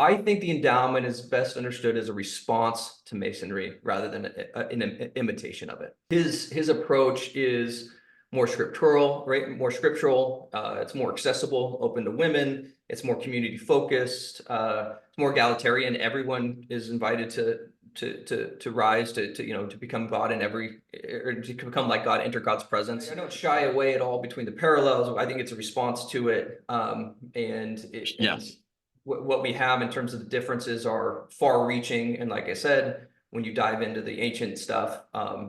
I think the endowment is best understood as a response to Masonry rather than an imitation of it. His approach is more scriptural, right? More scriptural. It's more accessible, open to women. It's more community focused. It's more egalitarian. Everyone is invited to rise to become God in every, or to become like God, enter God's presence. I don't shy away at all between the parallels. I think it's a response to it, Yes. What we have in terms of the differences are far-reaching, and like I said, when you dive into the ancient stuff,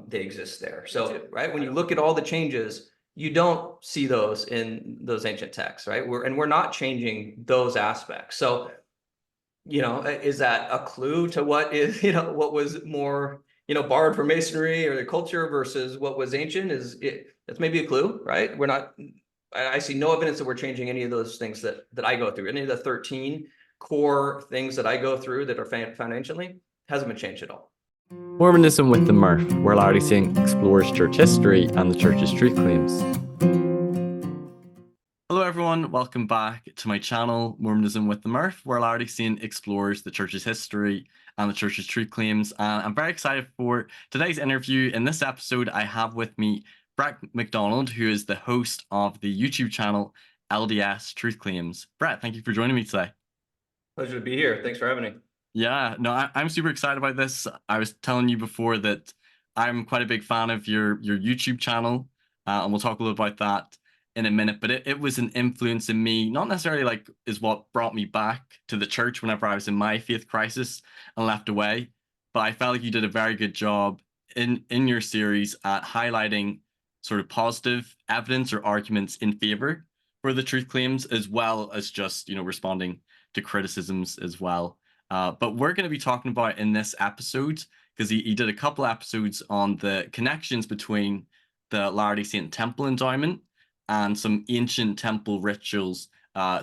they exist there. So, right, when you look at all the changes, you don't see those in those ancient texts, right? We're not changing those aspects. So, is that a clue to what is, what was more, borrowed from Masonry or the culture versus what was ancient? That's maybe a clue, right? I see no evidence that we're changing any of those things that I go through. Any of the 13 core things that I go through that are foundationally hasn't been changed at all. Mormonism with the Murph, where Latter-day Saint explores church history and the church's truth claims. Hello everyone, welcome back to my channel, Mormonism with the Murph, where Latter-day Saint explores the church's history and the church's truth claims. And I'm very excited for today's interview. In this episode, I have with me Brett McDonald, who is the host of the YouTube channel LDS Truth Claims. Brett, thank you for joining me today. Pleasure to be here. Thanks for having me. Yeah, no, I'm super excited about this. I was telling you before that I'm quite a big fan of your YouTube channel, and we'll talk a little about that in a minute. But it was an influence in me, not necessarily like is what brought me back to the church whenever I was in my faith crisis and left away. But I felt like you did a very good job in your series at highlighting sort of positive evidence or arguments in favor for the truth claims, as well as just, responding to criticisms as well. But we're going to be talking about in this episode, because he did a couple episodes on the connections between the Latter-day Saint Temple Endowment and some ancient temple rituals,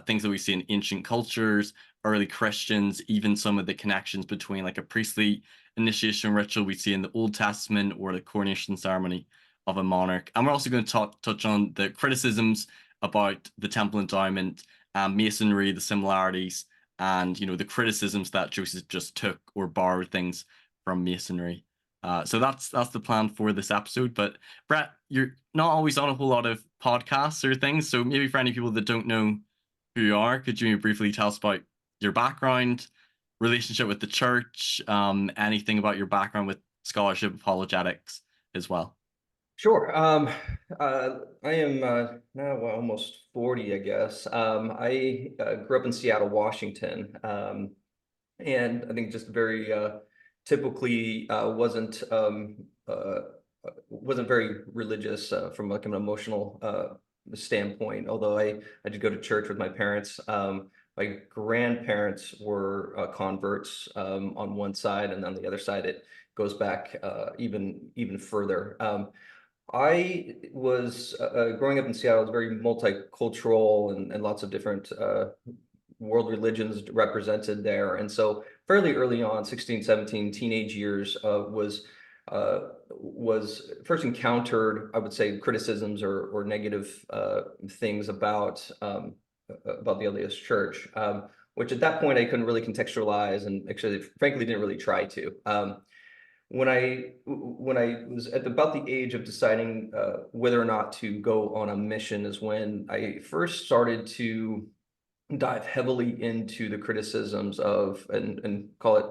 things that we see in ancient cultures, early Christians, even some of the connections between like a priestly initiation ritual we see in the Old Testament or the coronation ceremony of a monarch. And we're also going to touch on the criticisms about the Temple Endowment, Masonry, the similarities, and the criticisms that Joseph just took or borrowed things from Masonry. So that's the plan for this episode. But Brett, you're not always on a whole lot of podcasts or things, so maybe for any people that don't know who you are, could you briefly tell us about your background, relationship with the church, anything about your background with scholarship, apologetics as well? Sure. I am now almost 40, I guess. I grew up in Seattle, Washington, and I think just very typically wasn't very religious from like an emotional standpoint. Although I did go to church with my parents. My grandparents were converts on one side, and on the other side it goes back even further. I was growing up in Seattle, was very multicultural and lots of different world religions represented there. And so fairly early on, 16, 17, teenage years, was first encountered, I would say, criticisms or negative things about the LDS Church, which at that point I couldn't really contextualize, and actually, frankly, didn't really try to. When I was at about the age of deciding whether or not to go on a mission is when I first started to dive heavily into the criticisms of and call it,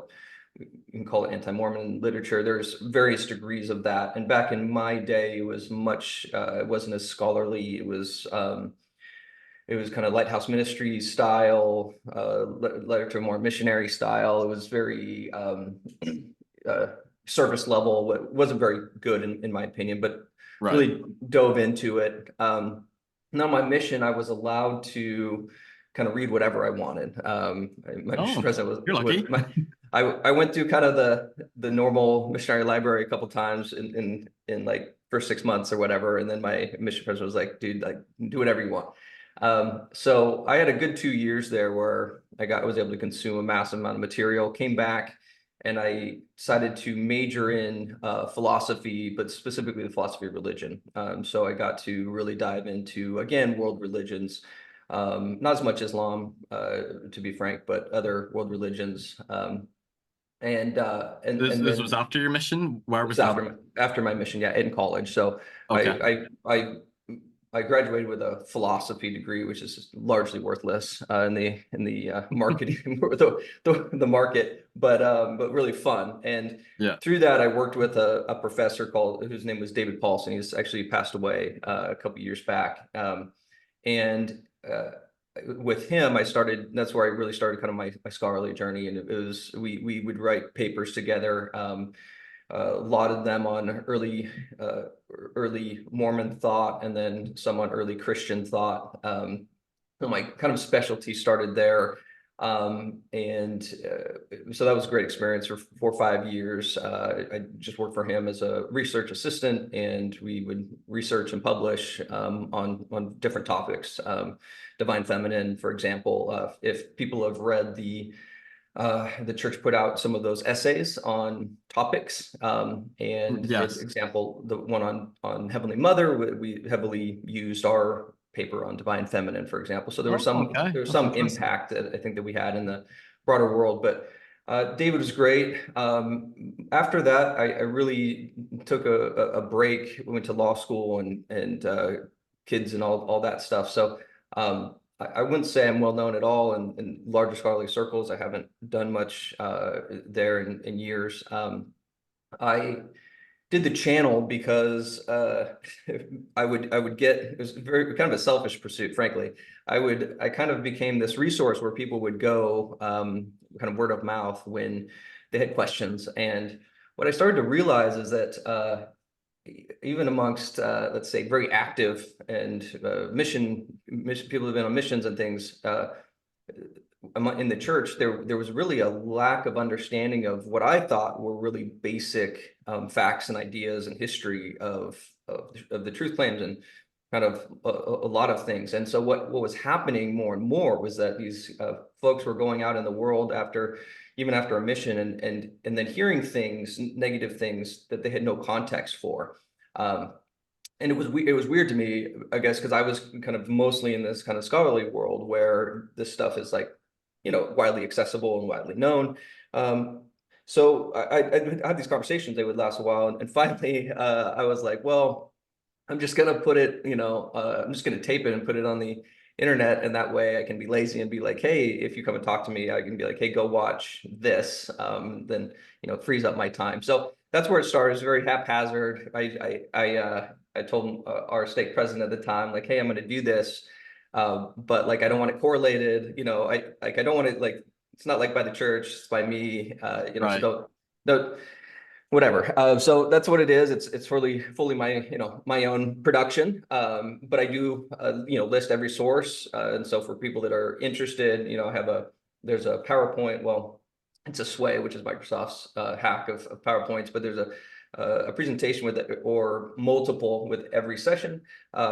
you can call it anti-Mormon literature. There's various degrees of that, and back in my day, it was much. It wasn't as scholarly. It was kind of lighthouse ministry style literature, more missionary style. It was very surface level. It wasn't very good in my opinion, but Right. really dove into it. Now my mission, I was allowed to kind of read whatever I wanted. My mission president you're lucky. I went through kind of the normal missionary library a couple times in like first 6 months or whatever, and then my mission president was like, dude, like do whatever you want. So I had a good 2 years there where I was able to consume a massive amount of material, came back, and I decided to major in philosophy, but specifically the philosophy of religion. So I got to really dive into, again, world religions, not as much Islam, to be frank, but other world religions. And This was then after your mission? Where it was was that? after my mission, yeah, in college. So Okay. I graduated with a philosophy degree, which is largely worthless in the marketing the market, but really fun. And Yeah. through that, I worked with a professor whose name was David Paulson. He's actually passed away a couple years back. And with him, that's where I really started kind of my scholarly journey. And it was, we would write papers together. A lot of them on early Mormon thought, and then some on early Christian thought. So my kind of specialty started there. So that was a great experience for 4 or 5 years. I just worked for him as a research assistant, and we would research and publish on different topics. Divine Feminine, for example. If people have read the church put out some of those essays on topics, and Yes. example, the one on Heavenly Mother, we heavily used our paper on Divine Feminine, for example. So there was Oh, okay. That's some interesting. impact that I think that we had in the broader world. But David was great. After that, I really took a break. We went to law school and kids and all that stuff. So I wouldn't say I'm well known at all in larger scholarly circles. I haven't done much there in years. I did the channel because I would get, it was very kind of a selfish pursuit, frankly. I kind of became this resource where people would go kind of word of mouth when they had questions. And what I started to realize is that even amongst let's say very active and mission people who've been on missions and things in the church, there was really a lack of understanding of what I thought were really basic facts and ideas and history of the truth claims and kind of a lot of things. And so what was happening more and more was that these folks were going out in the world even after a mission and then hearing things, negative things that they had no context for. And it was weird to me, I guess, because I was kind of mostly in this kind of scholarly world where this stuff is like, widely accessible and widely known. So I'd have these conversations, they would last a while. And finally, I was like, well, I'm just going to put it, I'm just going to tape it and put it on the internet. And that way I can be lazy and be like, hey, if you come and talk to me, I can be like, hey, go watch this. Then, it frees up my time. So that's where it started. It's very haphazard. I told our stake president at the time, like, hey, I'm going to do this. But like, I don't want it correlated, I don't want it like, it's not like by the church, it's by me, Right. so don't, whatever. So that's what it is. It's fully my, my own production. But I do, list every source. And so for people that are interested, there's a PowerPoint. Well, it's a Sway, which is Microsoft's hack of PowerPoints, but there's a presentation with it, or multiple with every session,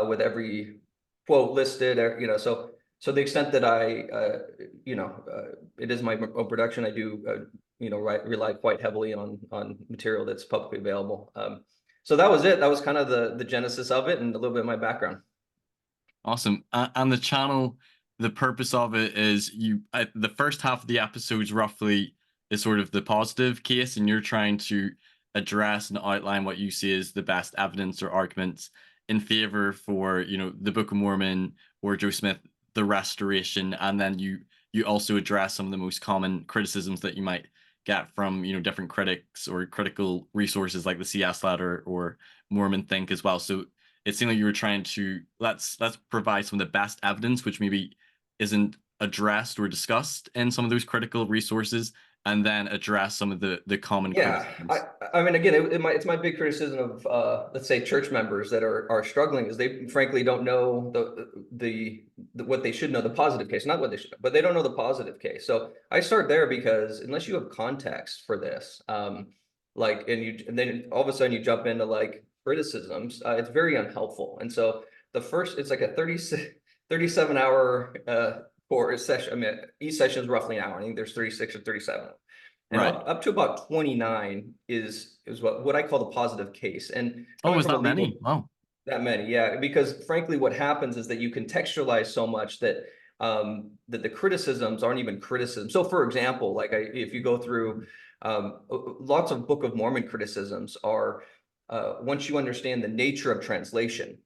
with every quote listed, so the extent that it is my own production, I do, rely quite heavily on material that's publicly available. So that was it. That was kind of the genesis of it and a little bit of my background. Awesome. And the channel, the purpose of it is the first half of the episodes roughly is sort of the positive case, and you're trying to address and outline what you see as the best evidence or arguments in favor for, the Book of Mormon or Joe Smith, the restoration. And then you also address some of the most common criticisms that you might get from, different critics or critical resources like the CS Letter or Mormon Think as well. So it seemed like you were trying to let's provide some of the best evidence, which maybe isn't addressed or discussed in some of those critical resources, and then address some of the common Yeah, criticisms. I mean, again, it's my big criticism of let's say church members that are struggling, is they frankly don't know the what they should know, the positive case, not what they should know, but they don't know the positive case. So I start there because unless you have context for this, and then all of a sudden you jump into like criticisms, it's very unhelpful. And so it's like a 37-hour course session. I mean, each session is roughly an hour. I think there's 36 or 37. And Right. up to about 29 is what I call the positive case. And Oh, coming is from a that many? legal, Wow. That many, yeah, because frankly, what happens is that you contextualize so much that that the criticisms aren't even criticism. So, for example, like if you go through lots of Book of Mormon criticisms are once you understand the nature of translation,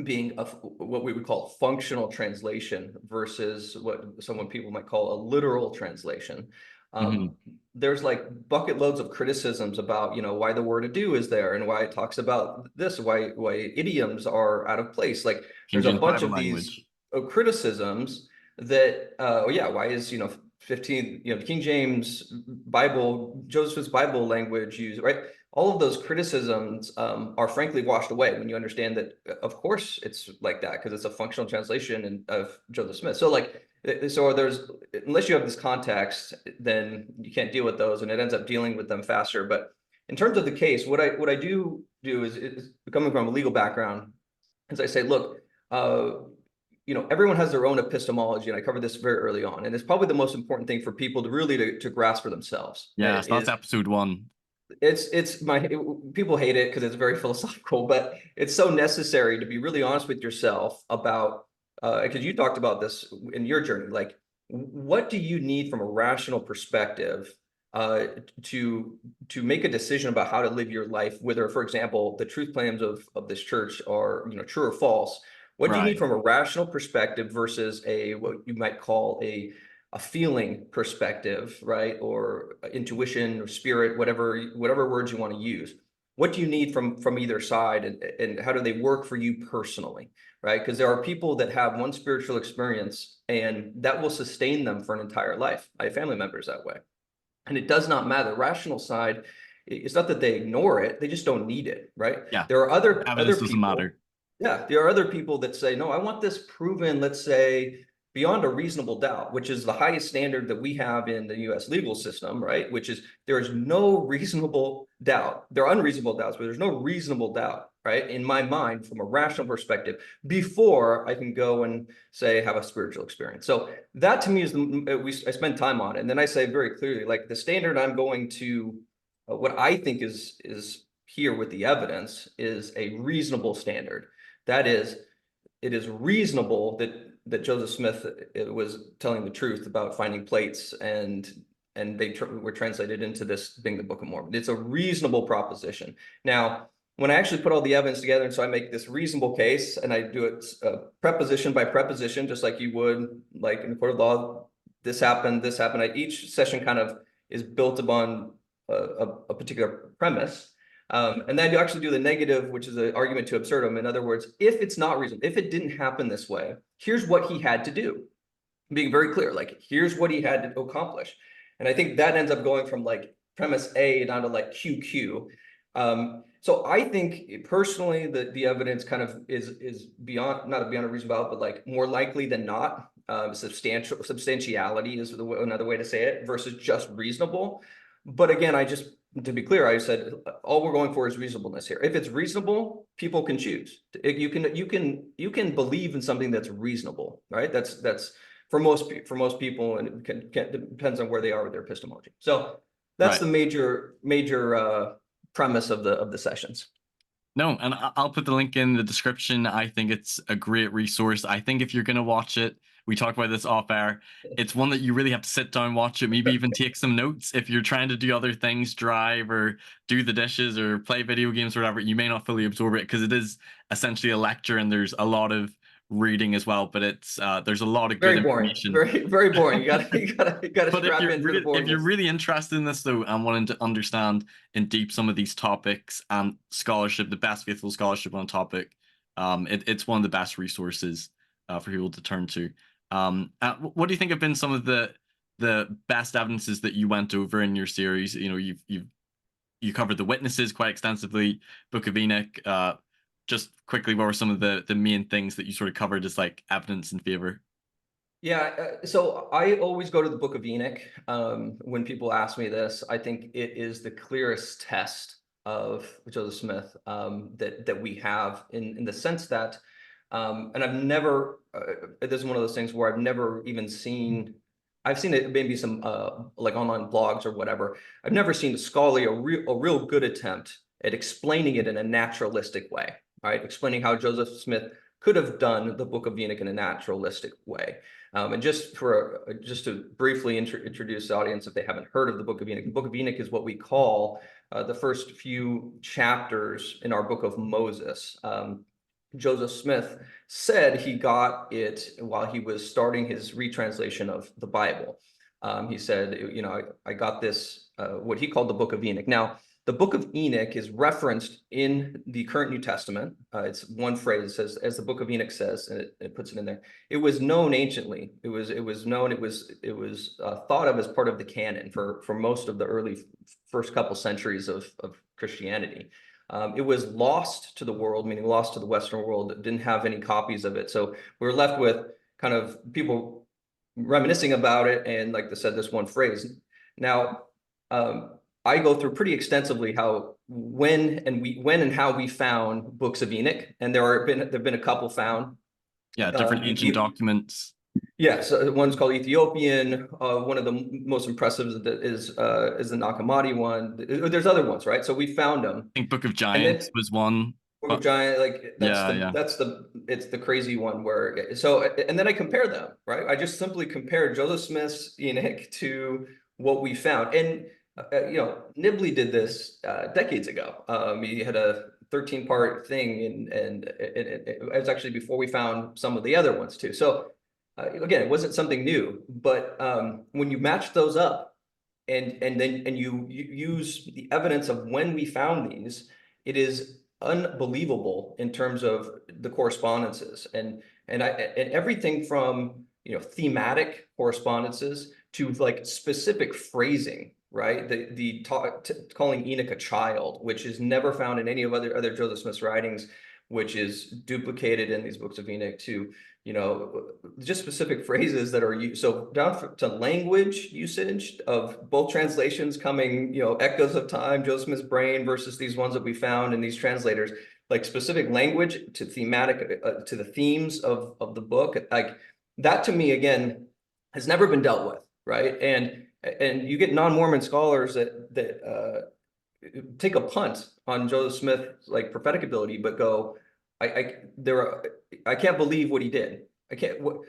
being what we would call functional translation versus what some people might call a literal translation. Mhm. There's like bucket loads of criticisms about, why the word ado is there and why it talks about this, why idioms are out of place. Like King there's a James bunch Bible of these language. criticisms that, oh yeah, why is, 15, King James Bible, Joseph's Bible language used, right? All of those criticisms are frankly washed away when you understand that, of course, it's like that because it's a functional translation of Joseph Smith. So like, so there's, unless you have this context, then you can't deal with those, and it ends up dealing with them faster. But in terms of the case, what I do is coming from a legal background, as I say, look, everyone has their own epistemology, and I covered this very early on, and it's probably the most important thing for people to really to grasp for themselves. Yeah, so that's episode 1. People hate it because it's very philosophical, but it's so necessary to be really honest with yourself about because you talked about this in your journey, like what do you need from a rational perspective to make a decision about how to live your life, whether, for example, the truth claims of this church are true or false. What do you need Right. from a rational perspective versus what you might call a feeling perspective, right? Or intuition or spirit, whatever words you want to use. What do you need from either side, and how do they work for you personally, right? Because there are people that have one spiritual experience and that will sustain them for an entire life. I have family members that way. And it does not matter. The rational side, it's not that they ignore it, they just don't need it, right? Yeah. There are other Evidence doesn't people. matter. Yeah, there are other people that say, no, I want this proven, let's say, beyond a reasonable doubt, which is the highest standard that we have in the US legal system, right? Which is there is no reasonable doubt. There are unreasonable doubts, but there's no reasonable doubt, right? In my mind, from a rational perspective, before I can go and say, have a spiritual experience. So that to me is I spend time on it. And then I say very clearly, like the standard I'm going to, what I think is here with the evidence is a reasonable standard. That is, it is reasonable that Joseph Smith was telling the truth about finding plates, and they were translated into this being the Book of Mormon. It's a reasonable proposition. Now, when I actually put all the evidence together, and so I make this reasonable case, and I do it preposition by preposition, just like you would like in the court of law. This happened. This happened. Each session kind of is built upon a particular premise. And then you actually do the negative, which is an argument to absurdum. In other words, if it's not reasonable, if it didn't happen this way, here's what he had to do. Being very clear, like here's what he had to accomplish. And I think that ends up going from like premise A down to like QQ. So I think personally that the evidence kind of is beyond, not beyond a reasonable doubt, but like more likely than not, substantiality is another way to say it versus just reasonable. But again, to be clear, I said all we're going for is reasonableness here. If it's reasonable, people can choose. You can believe in something that's reasonable, right? That's for most people, and it depends on where they are with their epistemology. So that's Right. the major premise of the sessions. No, and I'll put the link in the description. I think it's a great resource. I think if you're going to watch it, we talked about this off air, it's one that you really have to sit down, watch it, maybe even take some notes. If you're trying to do other things, drive or do the dishes or play video games or whatever, you may not fully absorb it because it is essentially a lecture and there's a lot of reading as well, but it's there's a lot of good Very boring, information. very boring. You gotta But strap in for the if you're boringness. really interested in this though and wanting to understand in deep some of these topics and scholarship, the best faithful scholarship on a topic, it's one of the best resources for people to turn to. What do you think have been some of the best evidences that you went over in your series? You know, you covered the witnesses quite extensively, Book of Enoch. Just quickly, what were some of the main things that you sort of covered as like evidence in favor? Yeah, so I always go to the Book of Enoch when people ask me this. I think it is the clearest test of Joseph Smith that we have in the sense that, and I've never, this is one of those things where I've never even seen, I've seen it maybe some like online blogs or whatever. I've never seen a scholarly, a real good attempt at explaining it in a naturalistic way, right? Explaining how Joseph Smith could have done the Book of Enoch in a naturalistic way. And just to briefly introduce the audience, if they haven't heard of the Book of Enoch, the Book of Enoch is what we call the first few chapters in our Book of Moses. Joseph Smith said he got it while he was starting his retranslation of the Bible. He said, I got this, what he called the Book of Enoch. Now, the Book of Enoch is referenced in the current New Testament. It's one phrase. It says, as the Book of Enoch says, and it puts it in there. It was known anciently. It was known. It was thought of as part of the canon for most of the early first couple centuries of Christianity. It was lost to the world, meaning lost to the Western world. It didn't have any copies of it. So we were left with kind of people reminiscing about it, and like I said, this one phrase. Now, I go through pretty extensively when and how we found books of Enoch, and there've been a couple found. Yeah, different ancient documents. Yes, one's called Ethiopian. One of the most impressive is the Nag Hammadi one. There's other ones, right? So we found them. I think Book of Giants was one. Book of Giant, like it's the crazy one where and then I compare them, right? I just simply compared Joseph Smith's Enoch to what we found, and Nibley did this decades ago. He had a 13-part thing, and it was actually before we found some of the other ones too. So again, it wasn't something new, but when you match those up and then you use the evidence of when we found these, it is unbelievable in terms of the correspondences and everything from thematic correspondences to like specific phrasing, right? Calling Enoch a child, which is never found in any of other Joseph Smith's writings, which is duplicated in these books of Enoch, to just specific phrases that are used. So down to language usage of both translations coming, echoes of time, Joseph Smith's brain versus these ones that we found in these translators, like specific language to thematic, to the themes of the book. Like that to me, again, has never been dealt with, right? And you get non-Mormon scholars that take a punt on Joseph Smith's like prophetic ability, but go, I can't believe what he did.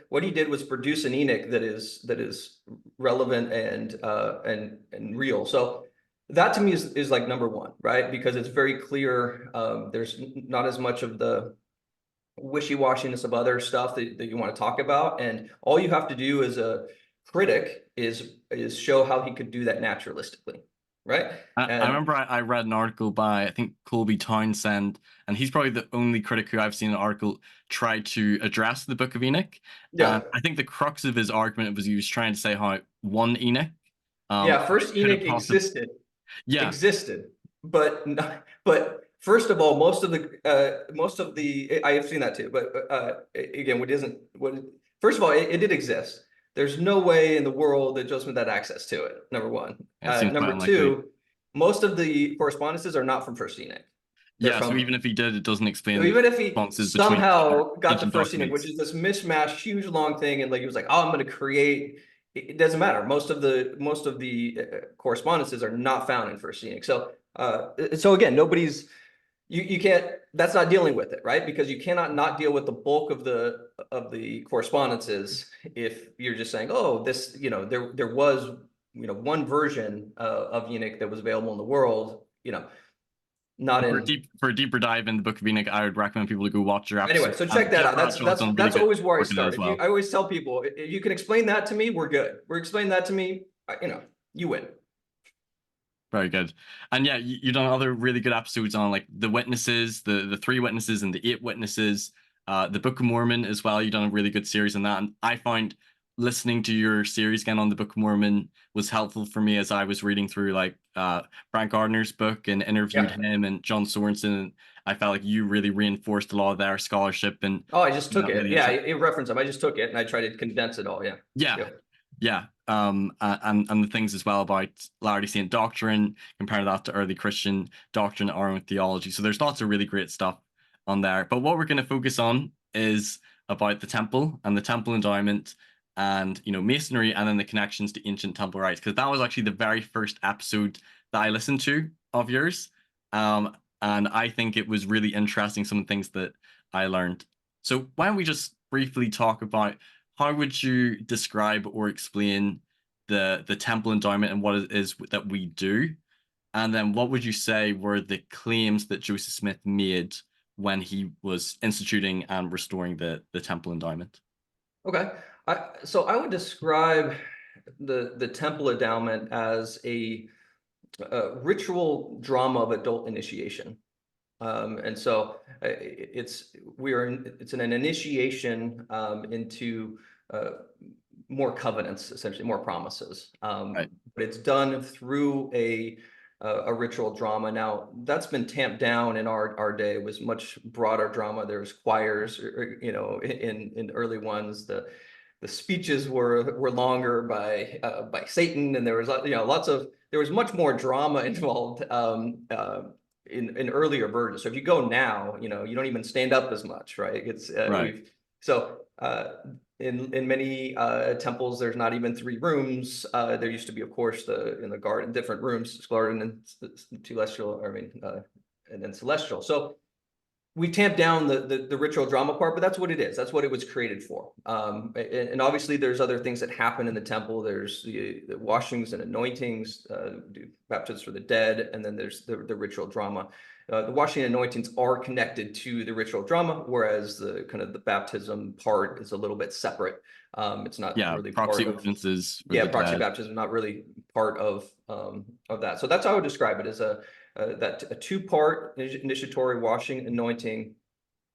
What he did was produce an Enoch that is relevant and real. So that to me is like number one, right? Because it's very clear. There's not as much of the wishy-washiness of other stuff that you want to talk about, and all you have to do as a critic is show how he could do that naturalistically. Right. I remember I read an article by, I think, Colby Townsend, and he's probably the only critic who I've seen an article try to address the Book of Enoch. Yeah. I think the crux of his argument was he was trying to say how one Enoch. First Enoch existed. Yeah. Existed, but first of all, most of the I have seen that too. But again, first of all, it did exist. There's no way in the world that Joseph Smith had access to it, number one. Number two, most of the correspondences are not from First Enoch. So even if he did, it doesn't explain. Even if he somehow got the First Enoch, which is this mishmash, huge long thing, and like he was like, oh, I'm going to create. It doesn't matter. Most of the correspondences are not found in First Enoch. So again, you can't, that's not dealing with it, right? Because you cannot not deal with the bulk of the correspondences if you're just saying, oh, this, there was, one version of Enoch that was available in the world, not for a deeper dive in the Book of Enoch, I would recommend people to go watch your episode. Anyway, so check that out. That's always where I start. I always tell people, if you can explain that to me, we're good. Explain that to me, you win. Very good. And yeah, you've done other really good episodes on like the witnesses, the 3 witnesses and the 8 witnesses, the Book of Mormon as well. You've done a really good series on that. And I find listening to your series again on the Book of Mormon was helpful for me as I was reading through like Frank Gardner's book and interviewed him and John Sorensen. And I felt like you really reinforced a lot of their scholarship. And I just took it. Really it referenced them. I just took it and I tried to condense it all. Yeah. And the things as well about Latter-day Saint doctrine, compare that to early Christian doctrine, our own theology. So there's lots of really great stuff on there. But what we're going to focus on is about the temple and the temple endowment and, Masonry, and then the connections to ancient temple rites, because that was actually the very first episode that I listened to of yours. and I think it was really interesting, some of the things that I learned. So why don't we just briefly talk about how would you describe or explain the Temple Endowment and what it is that we do? And then what would you say were the claims that Joseph Smith made when he was instituting and restoring the Temple Endowment? Okay. So I would describe the Temple Endowment as a ritual drama of adult initiation. And so it's an initiation into more covenants, essentially more promises. Right. But it's done through a ritual drama. Now that's been tamped down in our day. It was much broader drama. There's choirs, in early ones. The speeches were longer by Satan, and there was there was much more drama involved in earlier versions. So if you go now, you don't even stand up as much, right? It's Right. in many temples, there's not even 3 rooms. There used to be, of course, in the garden, different rooms, garden and celestial, and then celestial. So we tamp down the ritual drama part, but that's what it is. That's what it was created for. And obviously there's other things that happen in the temple. There's the washings and anointings, baptisms for the dead, and then there's the ritual drama. The washing and anointings are connected to the ritual drama, whereas the kind of the baptism part is a little bit separate. It's not Yeah, really proxy part of, ordinances for yeah, the proxy dead. baptism, not really part of that. So that's how I would describe it, as a 2-part initiatory, washing, anointing,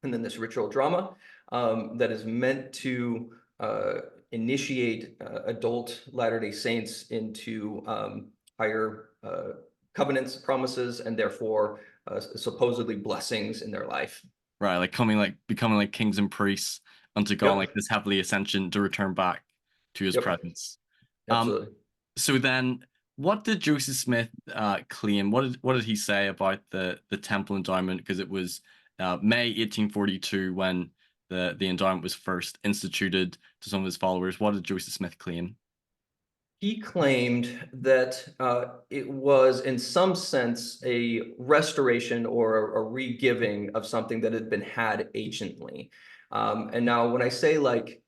and then this ritual drama that is meant to initiate adult Latter-day Saints into higher covenants, promises, and therefore supposedly blessings in their life. Right, becoming like kings and priests unto God, like Yep. this heavenly ascension to return back to his Yep. presence. Um, Absolutely. so then what did Joseph Smith claim? What did he say about the Temple Endowment? Because it was May 1842 when the endowment was first instituted to some of his followers. What did Joseph Smith claim? He claimed that it was, in some sense, a restoration or a re-giving of something that had been had anciently. And now, when I say like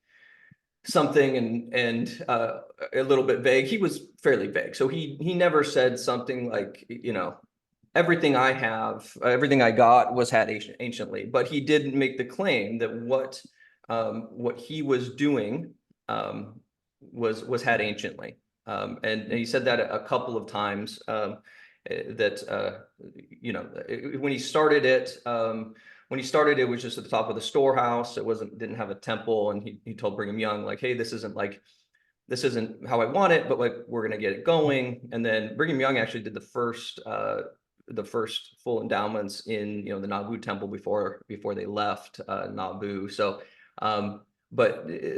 something and a little bit vague, he was fairly vague. So he never said something like, everything I have, everything I got was had anciently. But he did make the claim that what he was doing was had anciently. And he said that a couple of times, that when he started it, it was just at the top of the storehouse. It didn't have a temple. And he told Brigham Young, like, hey, this isn't how I want it, but like, we're going to get it going. And then Brigham Young actually did the first full endowments in, the Nauvoo temple before they left Nauvoo. So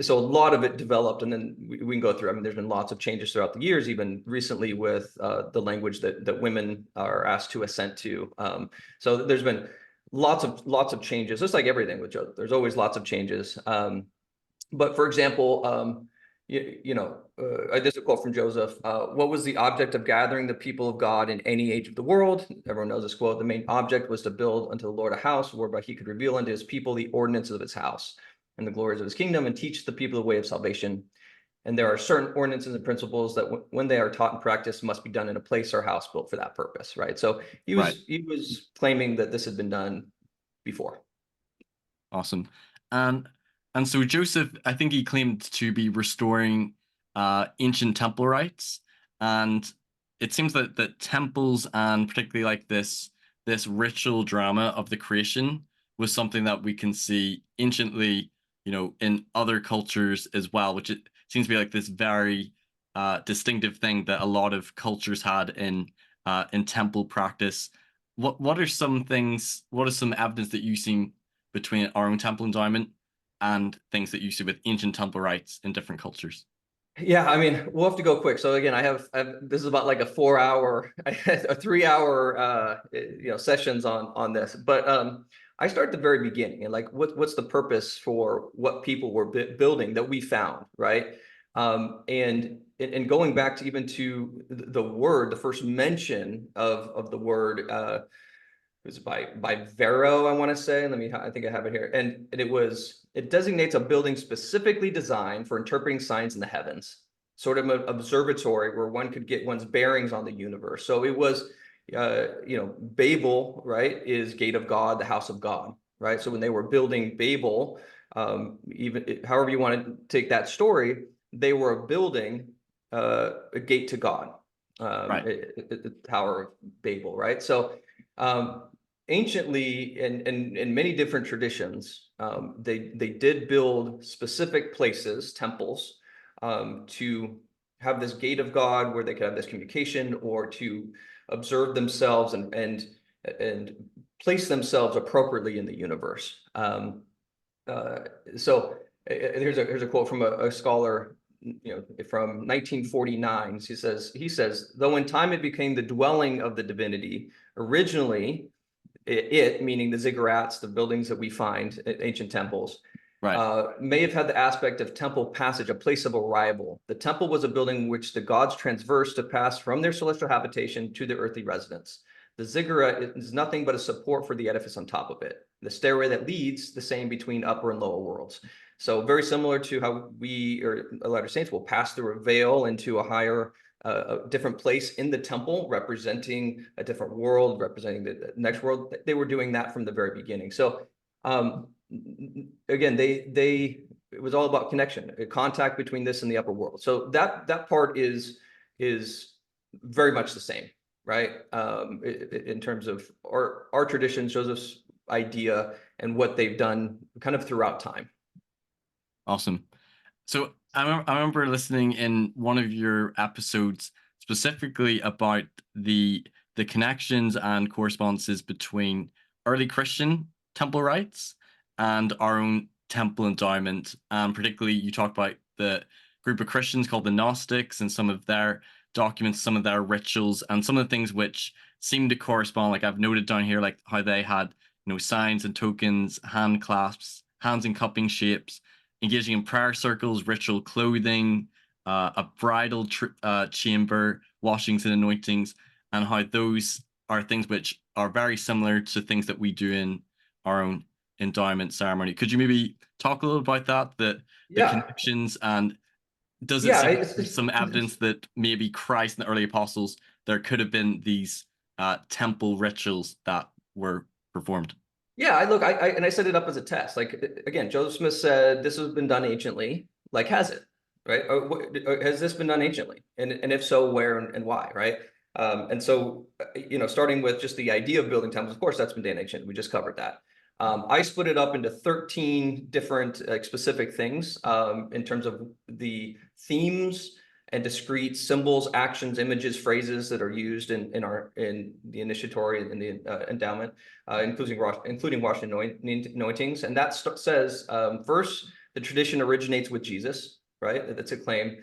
so a lot of it developed, and then we can go through. I mean, there's been lots of changes throughout the years, even recently with the language that women are asked to assent to. So there's been lots of changes, just like everything with Joe. There's always lots of changes. But for example, this is a quote from Joseph. What was the object of gathering the people of God in any age of the world? Everyone knows this quote. The main object was to build unto the Lord a house whereby he could reveal unto his people the ordinances of his house and the glories of his kingdom, and teach the people the way of salvation. And there are certain ordinances and principles that when they are taught and practiced must be done in a place or house built for that purpose, right? So he Right. was claiming that this had been done before. Awesome. And so Joseph, I think he claimed to be restoring ancient temple rites. And it seems that temples, and particularly like this ritual drama of the creation, was something that we can see anciently, in other cultures as well, which it seems to be like this very distinctive thing that a lot of cultures had in temple practice. What are some things? What are some evidence that you see between our own temple endowment and things that you see with ancient temple rites in different cultures? Yeah, I mean, we'll have to go quick. So again, this is about like a 4-hour, a 3-hour, sessions on this. But I start at the very beginning, and like, what's the purpose for what people were building that we found, right? And going back to even to the word, the first mention of the word was by Vero, I want to say. I think I have it here. And it designates a building specifically designed for interpreting signs in the heavens, sort of an observatory where one could get one's bearings on the universe. So it was, Babel, right, is gate of God, the house of God, right? So when they were building Babel, however you want to take that story, they were building a gate to God, Right. the Tower of Babel, right? So anciently, in many different traditions, they did build specific places, temples, to have this gate of God where they could have this communication, or to observe themselves and place themselves appropriately in the universe. So here's a quote from a scholar, from 1949. He says, though in time it became the dwelling of the divinity, originally it, meaning the ziggurats, the buildings that we find at ancient temples, Right. may have had the aspect of temple passage, a place of arrival. The temple was a building in which the gods transverse to pass from their celestial habitation to their earthly residence. The ziggurat is nothing but a support for the edifice on top of it. The stairway that leads, the same between upper and lower worlds. So very similar to how we, or Latter Saints, will pass through a veil into a higher, a different place in the temple, representing a different world, representing the next world. They were doing that from the very beginning. So again, it was all about connection, contact between this and the upper world. So that part is very much the same, right? In terms of our tradition, Joseph's idea and what they've done kind of throughout time. Awesome. So I remember listening in one of your episodes specifically about the connections and correspondences between early Christian temple rites and our own temple endowment. And particularly, you talk about the group of Christians called the Gnostics and some of their documents, some of their rituals, and some of the things which seem to correspond. Like I've noted down here, like how they had, signs and tokens, hand clasps, hands in cupping shapes, engaging in prayer circles, ritual clothing, a bridal chamber, washings and anointings, and how those are things which are very similar to things that we do in our own endowment ceremony. Could you maybe talk a little about that, the Yeah, connections, and does it yeah. seem there's some evidence that maybe Christ and the early apostles, there could have been these temple rituals that were performed? Yeah, I set it up as a test. Like, again, Joseph Smith said this has been done anciently. Like, has it? Right? Or has this been done anciently? And if so, where and why? Right? And so, starting with just the idea of building temples, of course, that's been done ancient. We just covered that. I split it up into 13 different specific things in terms of the themes and discrete symbols, actions, images, phrases that are used in the initiatory and the endowment, including washing anointings. And that says, first, the tradition originates with Jesus, right? That's a claim.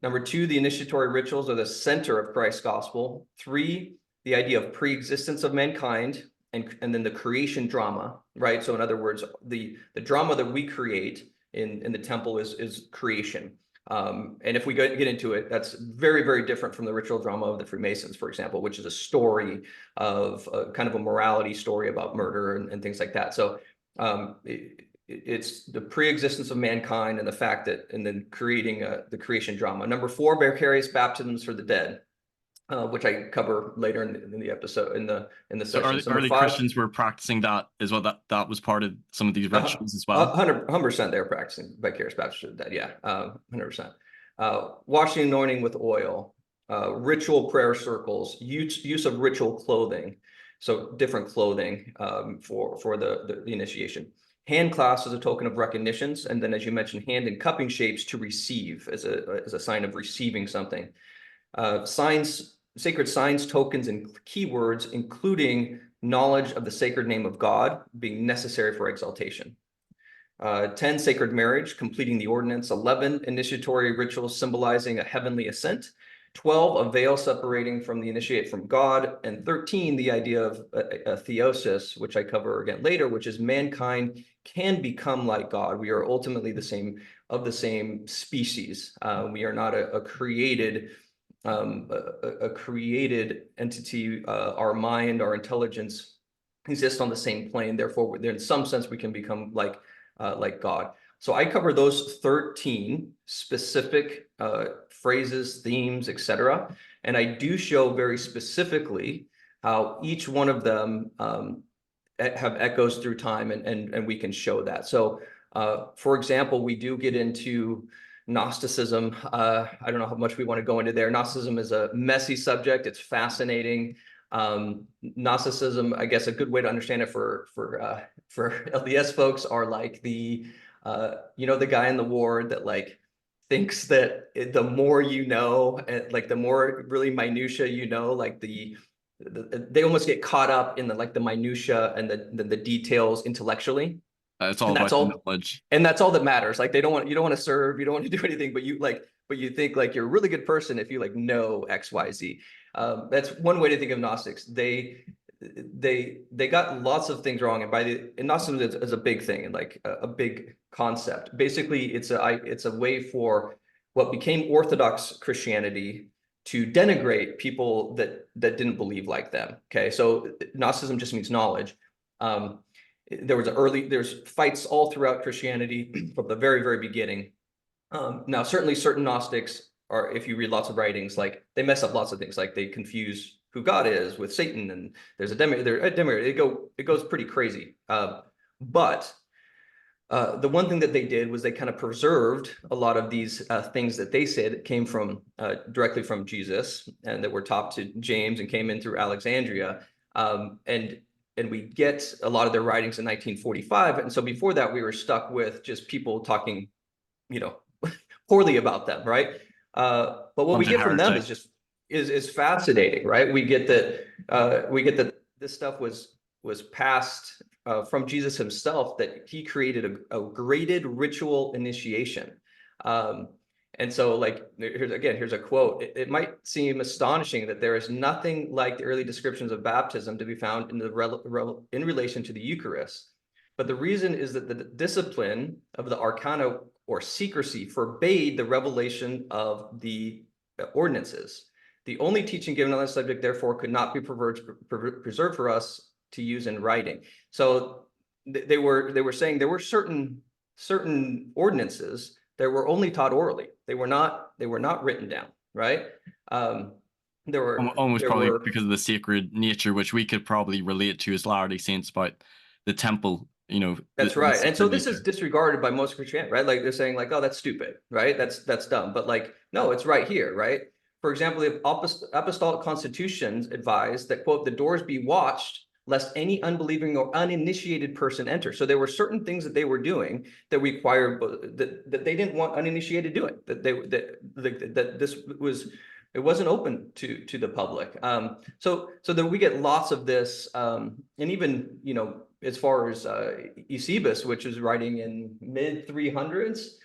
Number two, the initiatory rituals are the center of Christ's gospel. Three, the idea of pre-existence of mankind, and then the creation drama, right? So in other words, the drama that we create in the temple is creation. And if we get into it, that's very, very different from the ritual drama of the Freemasons, for example, which is a story of kind of a morality story about murder and things like that. So it's the pre-existence of mankind and the fact that, and then creating the creation drama. Number four, vicarious baptisms for the dead, which I cover later in the episode, in the So session. early Five, Christians were practicing that as well. That was part of some of these rituals as well. 100% they're practicing vicarious baptism for the dead. Yeah, 100%. Washing, anointing with oil, ritual prayer circles, use of ritual clothing, so different clothing for the initiation. Hand clasp as a token of recognitions, and then, as you mentioned, hand and cupping shapes to receive as a sign of receiving something. Signs, sacred signs, tokens, and keywords, including knowledge of the sacred name of God being necessary for exaltation. 10, sacred marriage, completing the ordinance. 11, initiatory rituals symbolizing a heavenly ascent. 12, a veil separating from the initiate from God. And 13, the idea of a theosis, which I cover again later, which is mankind can become like God. We are ultimately the same species. We are not a created entity. Our mind, our intelligence exist on the same plane. Therefore, in some sense, we can become like God. So I cover those 13 specific phrases, themes, etc. And I do show very specifically how each one of them have echoes through time, and we can show that. So, for example, we do get into Gnosticism. I don't know how much we want to go into there. Gnosticism is a messy subject. It's fascinating. Gnosticism, I guess a good way to understand it for LDS folks are like the the guy in the ward that like thinks that the more you know, and like the more really minutia you know, like they almost get caught up in the minutia and the details intellectually. It's all And that's about the all, knowledge. and that's all that matters. Like you don't want to serve, you don't want to do anything, but you think like you're a really good person if you like know XYZ. That's one way to think of Gnostics. They got lots of things wrong, and Gnosticism is a big thing and like a big concept. Basically, it's a way for what became Orthodox Christianity to denigrate people that didn't believe like them. Okay, so Gnosticism just means knowledge. There's fights all throughout Christianity from the very, very beginning. Now, certainly certain Gnostics are, if you read lots of writings, like they mess up lots of things, like they confuse who God is with Satan, and there's a demiurge. It goes pretty crazy. But the one thing that they did was they kind of preserved a lot of these things that they said came from directly from Jesus, and that were taught to James and came in through Alexandria. And we get a lot of their writings in 1945. And so before that, we were stuck with just people talking, poorly about them, right? But what we get from them is just is fascinating, right? We get that this stuff was passed from Jesus himself, that he created a graded ritual initiation. And so like, here's a quote. It might seem astonishing that there is nothing like the early descriptions of baptism to be found in relation to the Eucharist. But the reason is that the discipline of the arcana or secrecy forbade the revelation of the ordinances. The only teaching given on this subject, therefore, could not be preserved for us to use in writing. So they were saying there were certain ordinances that were only taught orally. They were not written down, right? Because of the sacred nature, which we could probably relate to as Latter-day Saints about the temple. That's right. And so this nature is disregarded by most Christianity, right? Like they're saying like, oh, that's stupid, right? That's dumb. But like, no, it's right here, right? For example, the apostolic constitutions advise that, quote, the doors be watched lest any unbelieving or uninitiated person enter. So there were certain things that they were doing that required that they didn't want uninitiated doing. It wasn't open to the public. So that we get lots of this, and even as far as Eusebius, which is writing in mid 300s.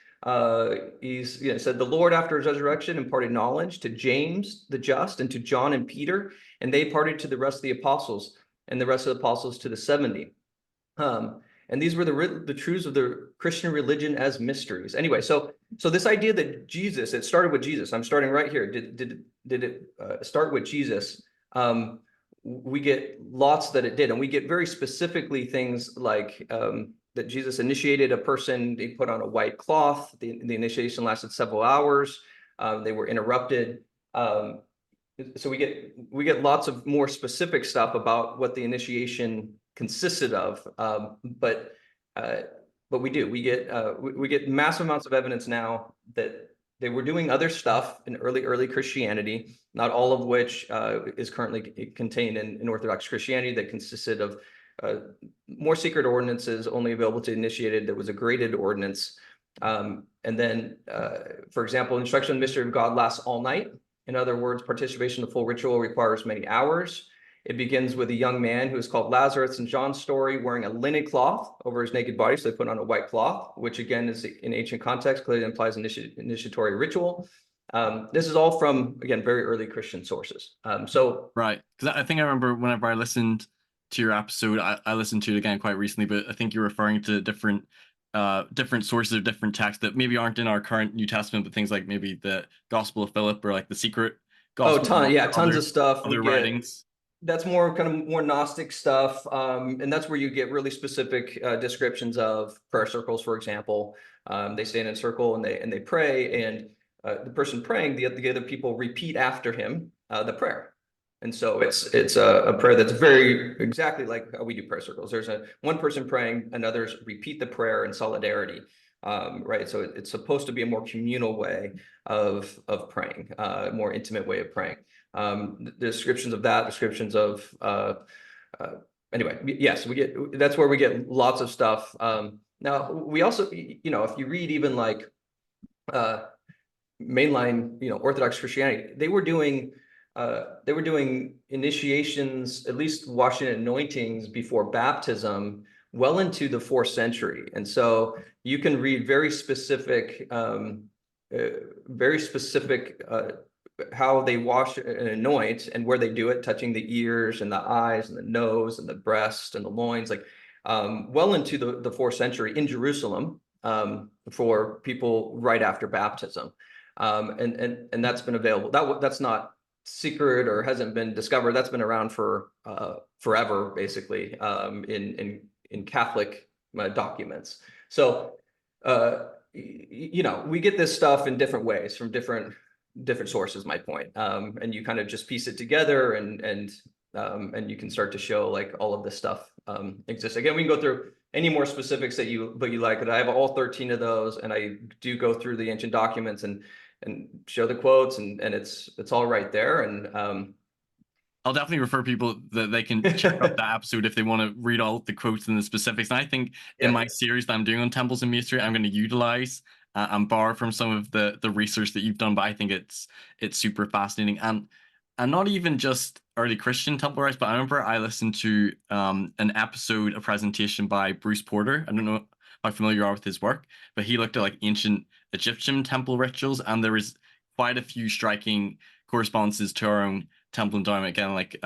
He's said the Lord after his resurrection imparted knowledge to James the just and to John and Peter, and they imparted to the rest of the apostles, and the rest of the apostles to the 70. And these were the truths of the Christian religion as mysteries. Anyway, so this idea that Jesus, it started with Jesus. I'm starting right here. Did it start with Jesus? We get lots that it did, and we get very specifically things like that Jesus initiated a person. They put on a white cloth. The initiation lasted several hours. They were interrupted. So we get lots of more specific stuff about what the initiation consisted of. But we get massive amounts of evidence now that they were doing other stuff in early Christianity, not all of which is currently contained in Orthodox Christianity, that consisted of more secret ordinances only available to initiated. There was a graded ordinance. And then, for example, instruction in the mystery of God lasts all night. In other words, participation in the full ritual requires many hours. It begins with a young man who is called Lazarus in John's story, wearing a linen cloth over his naked body. So they put on a white cloth, which again is in ancient context, clearly implies initiatory ritual. This is all from, again, very early Christian sources. Right. Because I think I remember whenever I listened to your episode, I listened to it again quite recently, but I think you're referring to different sources of different texts that maybe aren't in our current New Testament, but things like maybe the Gospel of Philip or like the secret Gospel. Tons of stuff. Other writings. that's more kind of more Gnostic stuff. And that's where you get really specific descriptions of prayer circles, for example. They stand in a circle and they pray, and the person praying, the other people repeat after him the prayer. And so it's a prayer that's very exactly like how we do prayer circles. There's one person praying, and others repeat the prayer in solidarity. Right. So it's supposed to be a more communal way of praying, a more intimate way of praying. The descriptions of that, descriptions of anyway, yes, that's where we get lots of stuff. Now we also, if you read even like mainline, Orthodox Christianity, they were doing initiations, at least washing anointings before baptism, well into the 4th century. And so you can read very specific how they wash and anoint and where they do it, touching the ears and the eyes and the nose and the breast and the loins, like well into the 4th century in Jerusalem, for people right after baptism. And that's been available. That's not secret or hasn't been discovered. That's been around for forever, basically, in Catholic documents. So we get this stuff in different ways from different sources, my point. And you kind of just piece it together, and you can start to show like all of this stuff exists. Again, we can go through any more specifics that you like, but I have all 13 of those, and I do go through the ancient documents and show the quotes, and it's all right there. And I'll definitely refer people that they can check out that episode if they want to read all the quotes and the specifics. And I think in my series that I'm doing on temples and masonry, I'm going to utilize and borrow from some of the research that you've done. But I think it's super fascinating, and not even just early Christian temple rites. But I remember I listened to an episode, a presentation by Bruce Porter. I don't know how familiar you are with his work, but he looked at like ancient Egyptian temple rituals, and there was quite a few striking correspondences to our own temple endowment, again, like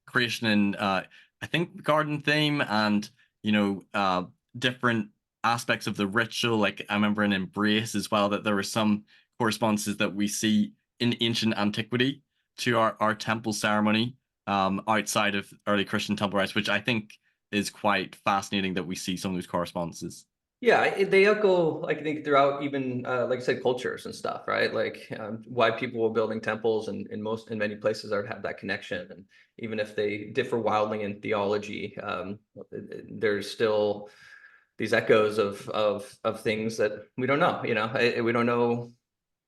creation and I think garden theme, and different aspects of the ritual. Like I remember in Embrace as well, that there were some correspondences that we see in ancient antiquity to our temple ceremony, outside of early Christian temple rites, which I think is quite fascinating that we see some of those correspondences. Yeah, they echo, I think, throughout even, like I said, cultures and stuff, right? Like why people were building temples, and in many places that have that connection. And even if they differ wildly in theology, there's still these echoes of things that we don't know. We don't know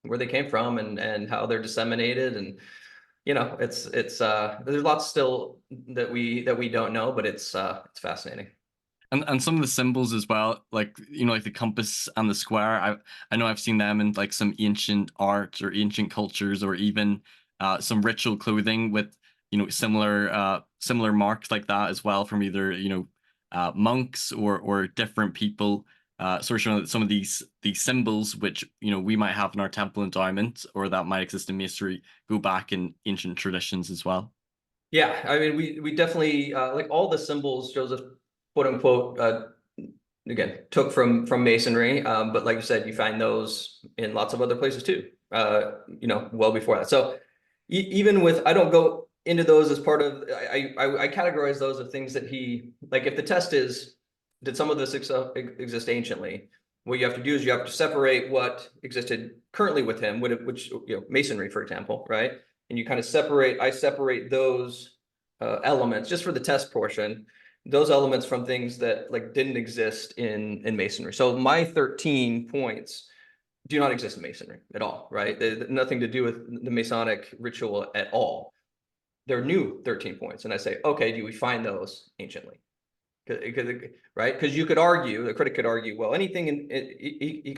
where they came from and how they're disseminated, and there's lots still that we don't know, but it's fascinating. And some of the symbols as well, like like the compass and the square. I know I've seen them in like some ancient art or ancient cultures, or even some ritual clothing with similar marks like that as well, from either monks or different people. Sort of showing that some of these symbols, which we might have in our temple endowment or that might exist in masonry, go back in ancient traditions as well. Yeah, I mean, we definitely like all the symbols Joseph, quote unquote, again, took from masonry, but like you said, you find those in lots of other places too, well before that. So even with, I don't go into those as part of, I categorize those of things that he, like, if the test is, did some of this exist anciently? What you have to do is you have to separate what existed currently with him, which masonry, for example, right? And you kind of I separate those elements just for the test portion, those elements from things that like didn't exist in masonry. So my 13 points do not exist in masonry at all, right? They're nothing to do with the Masonic ritual at all. They're new 13 points. And I say, okay, do we find those anciently? Right? Because you could argue, the critic could argue, well, anything he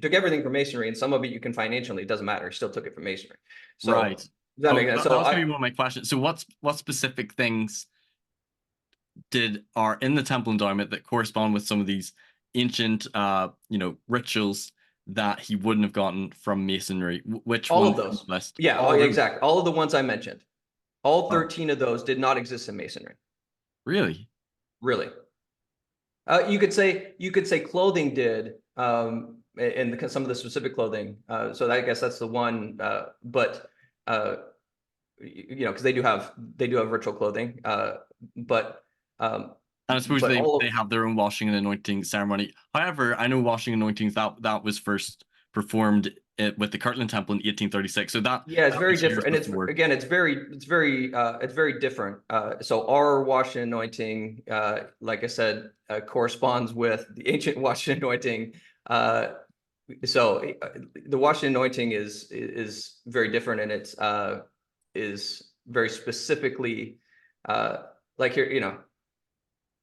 took everything from masonry, and some of it you can find anciently. It doesn't matter. He still took it from masonry. So Right. does that make sense? That was going to be one of my questions. So what specific things are in the temple endowment that correspond with some of these ancient rituals that he wouldn't have gotten from masonry? Which all ones of those? list? Yeah, exactly. All of the ones I mentioned. All 13 of those did not exist in masonry. Really? Really. You could say clothing did, and some of the specific clothing. So I guess that's the one. But because they do have ritual clothing, but and I suppose they have their own washing and anointing ceremony. However, I know washing and anointings that was first performed with the Kirtland Temple in 1836. So that it's very different, and it's very different. So our washing and anointing, like I said, corresponds with the ancient washing and anointing. So the washing and anointing is very different, and it's is very specifically like here,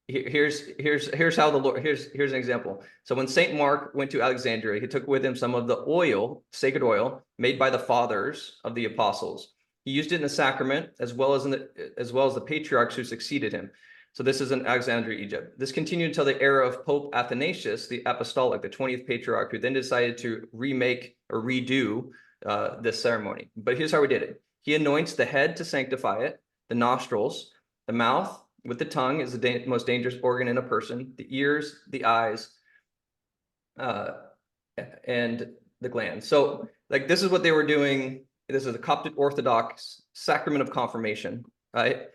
here's how the Lord, here's an example. So when Saint Mark went to Alexandria, he took with him some of the oil, sacred oil, made by the fathers of the apostles. He used it in the sacrament as well as the patriarchs who succeeded him. So this is in Alexandria, Egypt. This continued until the era of Pope Athanasius, the Apostolic, the 20th patriarch, who then decided to remake or redo this ceremony. But here's how we did it. He anoints the head to sanctify it, the nostrils, the mouth with the tongue is the most dangerous organ in a person, the ears, the eyes, and the glands. So like this is what they were doing. This is the Coptic Orthodox sacrament of confirmation, right?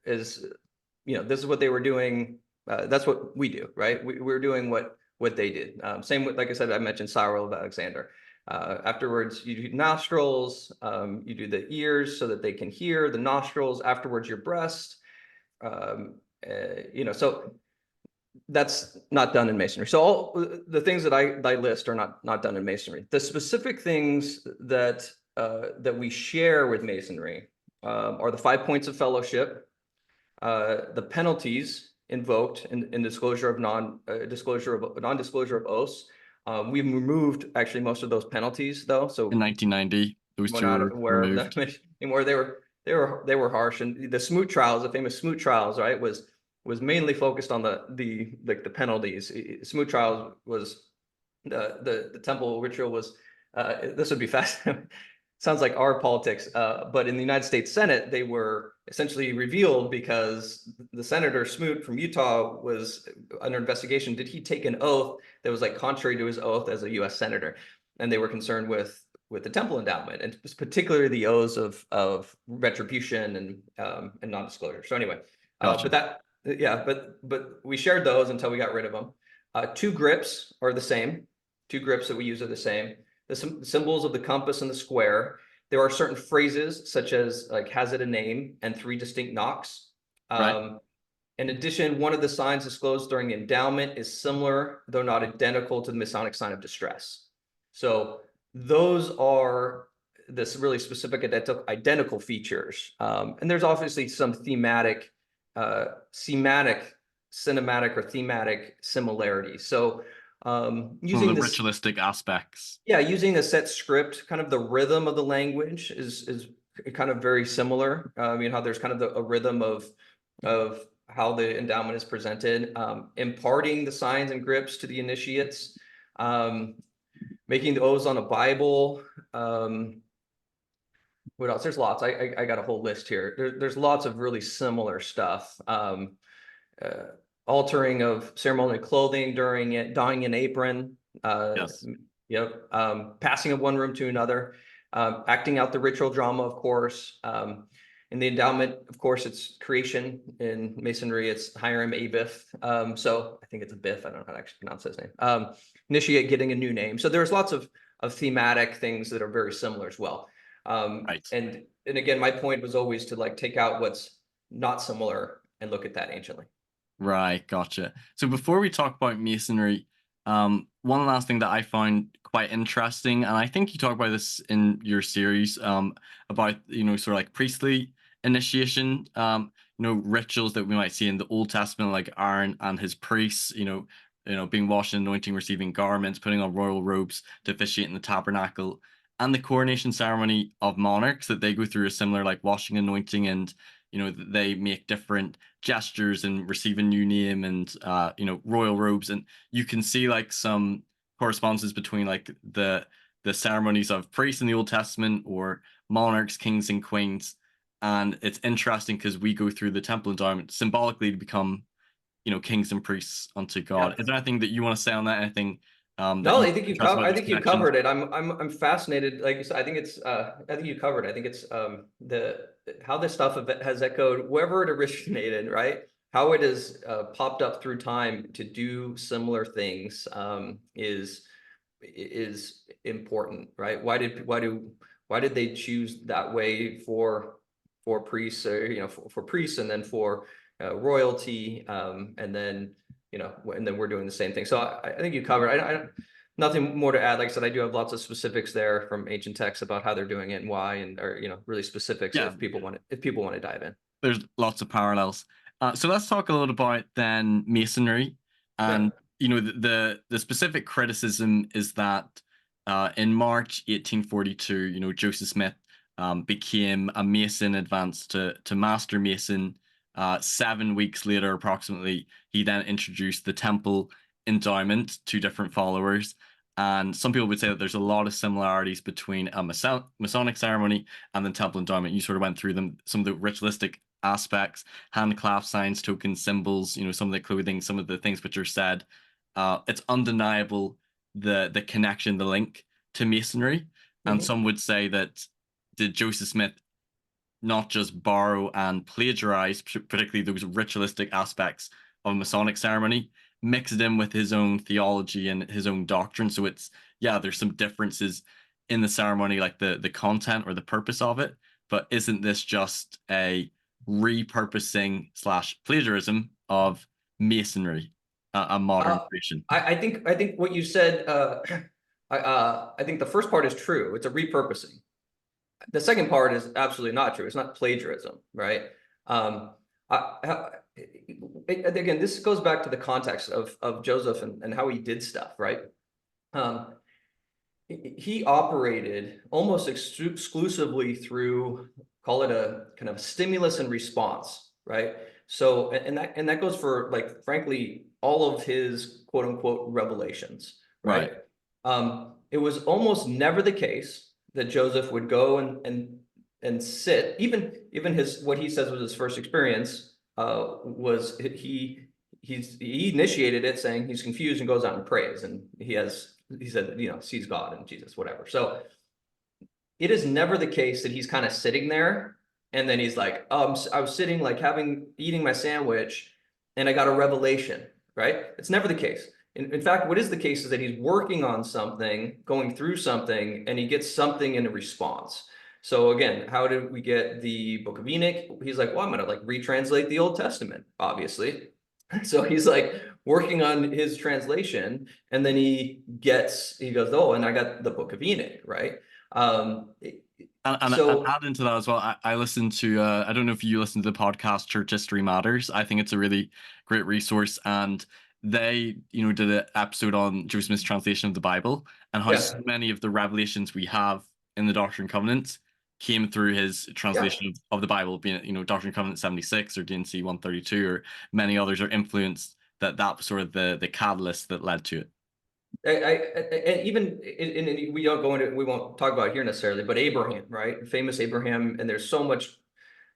This is what they were doing. That's what we do, right? We're doing what they did. Same with, like I said, I mentioned Cyril of Alexander. Afterwards, you do nostrils, you do the ears so that they can hear, the nostrils, afterwards your breast. So that's not done in Masonry. So all the things that I list are not done in Masonry. The specific things that we share with Masonry are the 5 points of fellowship, the penalties invoked in disclosure of non-disclosure of oaths. We've removed actually most of those penalties though. So in 1990, those two were removed. Anymore. They were harsh, and the Smoot trials, the famous Smoot trials, right, was mainly focused on the penalties. Smoot trials was the temple ritual was. This would be fascinating. Sounds like our politics, but in the United States Senate, they were essentially revealed because the Senator Smoot from Utah was under investigation. Did he take an oath that was like contrary to his oath as a U.S. Senator? And they were concerned with the Temple Endowment, and particularly the oaths of retribution and non-disclosure. So anyway, Gotcha. but we shared those until we got rid of them. 2 grips are the same. 2 grips that we use are the same. The symbols of the compass and the square. There are certain phrases such as like has it a name and 3 distinct knocks. Right. In addition, one of the signs disclosed during endowment is similar, though not identical, to the Masonic sign of distress. So those are this really specific identical features. And there's obviously some thematic, cinematic or thematic similarities. So using the ritualistic aspects. Yeah, using a set script, kind of the rhythm of the language is kind of very similar. How there's kind of a rhythm of how the endowment is presented, imparting the signs and grips to the initiates, making the oaths on a Bible. What else? There's lots. I got a whole list here. There's lots of really similar stuff. Altering of ceremonial clothing during it, donning an apron. Yes. Yep. Passing of one room to another, acting out the ritual drama, of course. In the endowment, of course, it's creation. In Masonry, it's Hiram Abiff. So I think it's a Biff. I don't know how to actually pronounce his name. Initiate getting a new name. So there's lots of thematic things that are very similar as well. Right. And again, my point was always to like take out what's not similar and look at that anciently. Right, gotcha. So before we talk about Masonry, one last thing that I found quite interesting, and I think you talk about this in your series, about sort of like priestly initiation, rituals that we might see in the Old Testament, like Aaron and his priests, being washed and anointing, receiving garments, putting on royal robes to officiate in the tabernacle, and the coronation ceremony of monarchs that they go through a similar like washing, anointing, and they make different gestures and receive a new name and royal robes, and you can see like some correspondences between like the ceremonies of priests in the Old Testament or monarchs, kings and queens. And it's interesting because we go through the Temple Endowment symbolically to become kings and priests unto God. Yeah. Is there anything that you want to say on that? Anything that No, you I think trust about I these think you connections? covered it. I'm fascinated. Like you said, I think it's I think you covered. I think it's the how this stuff has echoed wherever it originated, right? How it has popped up through time to do similar things is important, right? Why did they choose that way for priests, or for priests, and then for royalty, and then and then we're doing the same thing. So I think you covered. I nothing more to add. Like I said, I do have lots of specifics there from ancient texts about how they're doing it and why, and or really specifics Yeah, if people want to dive in. there's lots of parallels. So let's talk a little about then Masonry, Yeah. and the specific criticism is that in March 1842, Joseph Smith became a Mason, advanced to Master Mason. 7 weeks later, approximately, he then introduced the Temple Endowment to different followers. And some people would say that there's a lot of similarities between a Masonic ceremony and the Temple Endowment. You sort of went through them, some of the ritualistic aspects, hand clasp signs, tokens, symbols, some of the clothing, some of the things which are said. It's undeniable the connection, the link to Masonry. And Mhm. some would say that did Joseph Smith not just borrow and plagiarize, particularly those ritualistic aspects of Masonic ceremony, mix it in with his own theology and his own doctrine. So there's some differences in the ceremony, like the content or the purpose of it. But isn't this just a repurposing / plagiarism of Masonry, a modern Uh, creation? I think what you said. I think the first part is true. It's a repurposing. The second part is absolutely not true. It's not plagiarism, right? Um, again, this goes back to the context of Joseph and how he did stuff, right? Um, he operated almost exclusively through, call it a kind of stimulus and response, right? So, and that goes for, like, frankly, all of his quote unquote revelations, Right. right? It was almost never the case that Joseph would go and sit, even his, what he says was his first experience, was he initiated it saying he's confused and goes out and prays, and he said, sees God and Jesus, whatever. So it is never the case that he's kind of sitting there and then he's like, I was sitting, like, eating my sandwich, and I got a revelation, right? It's never the case. In fact, what is the case is that he's working on something, going through something, and he gets something in a response. So again, how did we get the Book of Enoch? He's like, well, I'm going to, like, retranslate the Old Testament, obviously. So he's like working on his translation, and then he goes, oh, and I got the Book of Enoch, right? Um, And so add into that as well. I listened to I don't know if you listen to the podcast Church History Matters. I think it's a really great resource, and they did an episode on Joseph Smith's translation of the Bible and how yeah, so many of the revelations we have in the Doctrine and Covenants came through his yeah. translation of the Bible, being it Doctrine and Covenant 76 or DNC 132 or many others are influenced. That was sort of the catalyst that led to it. And even we don't go into, we won't talk about it here necessarily, but Abraham, right? Famous Abraham, and there's so much,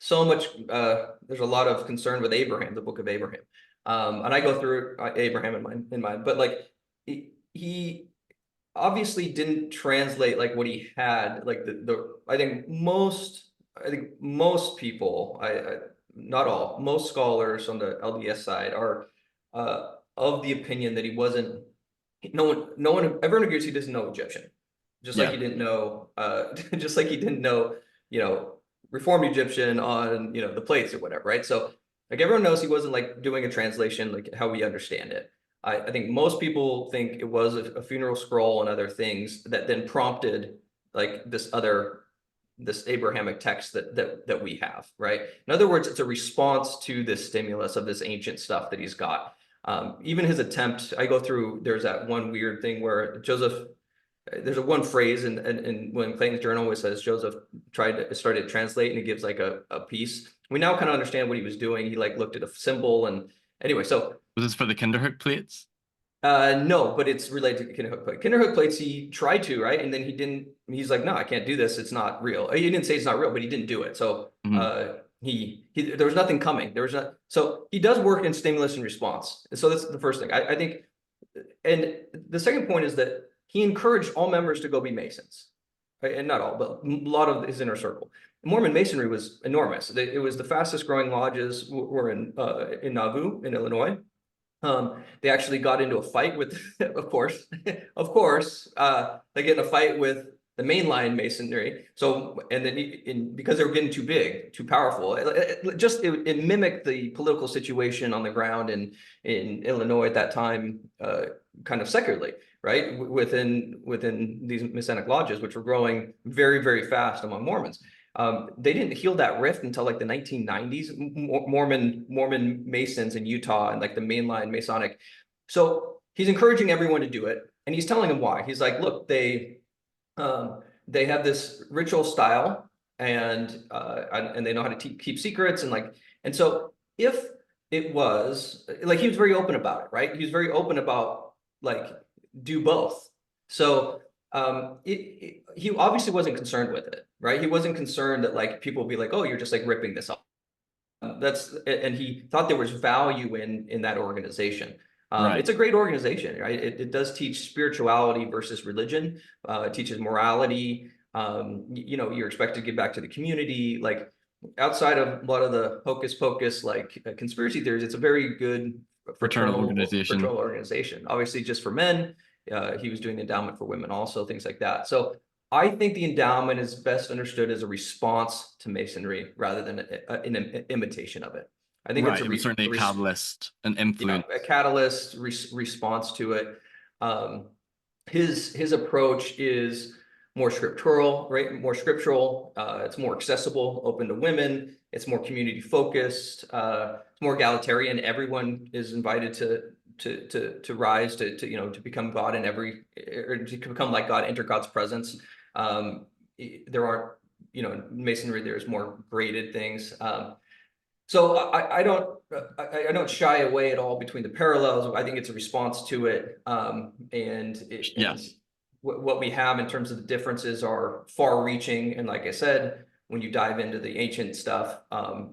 there's a lot of concern with Abraham, the Book of Abraham. And I go through Abraham in mine, but like he obviously didn't translate like what he had, like I think most people, not all, most scholars on the LDS side are of the opinion that he wasn't, everyone agrees he doesn't know Egyptian, just like Yeah. he didn't know, just like he didn't know, Reformed Egyptian on, the plates or whatever, right? So like everyone knows he wasn't like doing a translation like how we understand it. I think most people think it was a funeral scroll and other things that then prompted like this Abrahamic text that we have, right? In other words, it's a response to this stimulus of this ancient stuff that he's got. Even his attempt, I go through, there's that one weird thing where Joseph, there's a one phrase in when Clayton's journal where it says Joseph started to translate, and he gives like a piece. We now kind of understand what he was doing. He like looked at a symbol, and anyway, so Was this for the Kinderhook plates? no, but it's related to Kinderhook plates. Kinderhook plates, he tried to, right? And then he didn't, he's like, no, I can't do this. It's not real. He didn't say it's not real, but he didn't do it. So Mhm. there was nothing coming. There was not, so he does work in stimulus and response. And so that's the first thing. I think and the second point is that he encouraged all members to go be Masons, right? And not all, but a lot of his inner circle. Mormon Masonry was enormous. It was the fastest growing lodges were in Nauvoo, in Illinois. They actually got into a fight with, of course, they get in a fight with the mainline Masonry. So, and then because they were getting too big, too powerful, it mimicked the political situation on the ground in Illinois at that time, kind of secularly, right? Within these Masonic lodges, which were growing very, very fast among Mormons. They didn't heal that rift until like the 1990s. Mormon Masons in Utah and like the mainline Masonic. So he's encouraging everyone to do it, and he's telling them why. He's like, look, they have this ritual style, and they know how to keep secrets, and so if it was like, he was very open about it, right? He was very open about like, do both. So he obviously wasn't concerned with it, right? He wasn't concerned that like people would be like, oh, you're just like ripping this off. And he thought there was value in that organization. Right. It's a great organization, right? It does teach spirituality versus religion. It teaches morality. You're expected to give back to the community. Like, outside of a lot of the hocus pocus, like conspiracy theories, it's a very good Fraternal organization. Obviously, just for men. He was doing the endowment for women also, things like that. So I think the endowment is best understood as a response to Masonry rather than an imitation of it. I think Right. it's it was certainly a catalyst, an influence. a catalyst response to it. His approach is more scriptural, right? More scriptural. It's more accessible, open to women. It's more community focused. It's more egalitarian. Everyone is invited to rise, to become God in or to become like God, enter God's presence. There aren't, in Masonry, there's more graded things. So I don't shy away at all between the parallels. I think it's a response to it. Yes. What we have in terms of the differences are far reaching. And like I said, when you dive into the ancient stuff,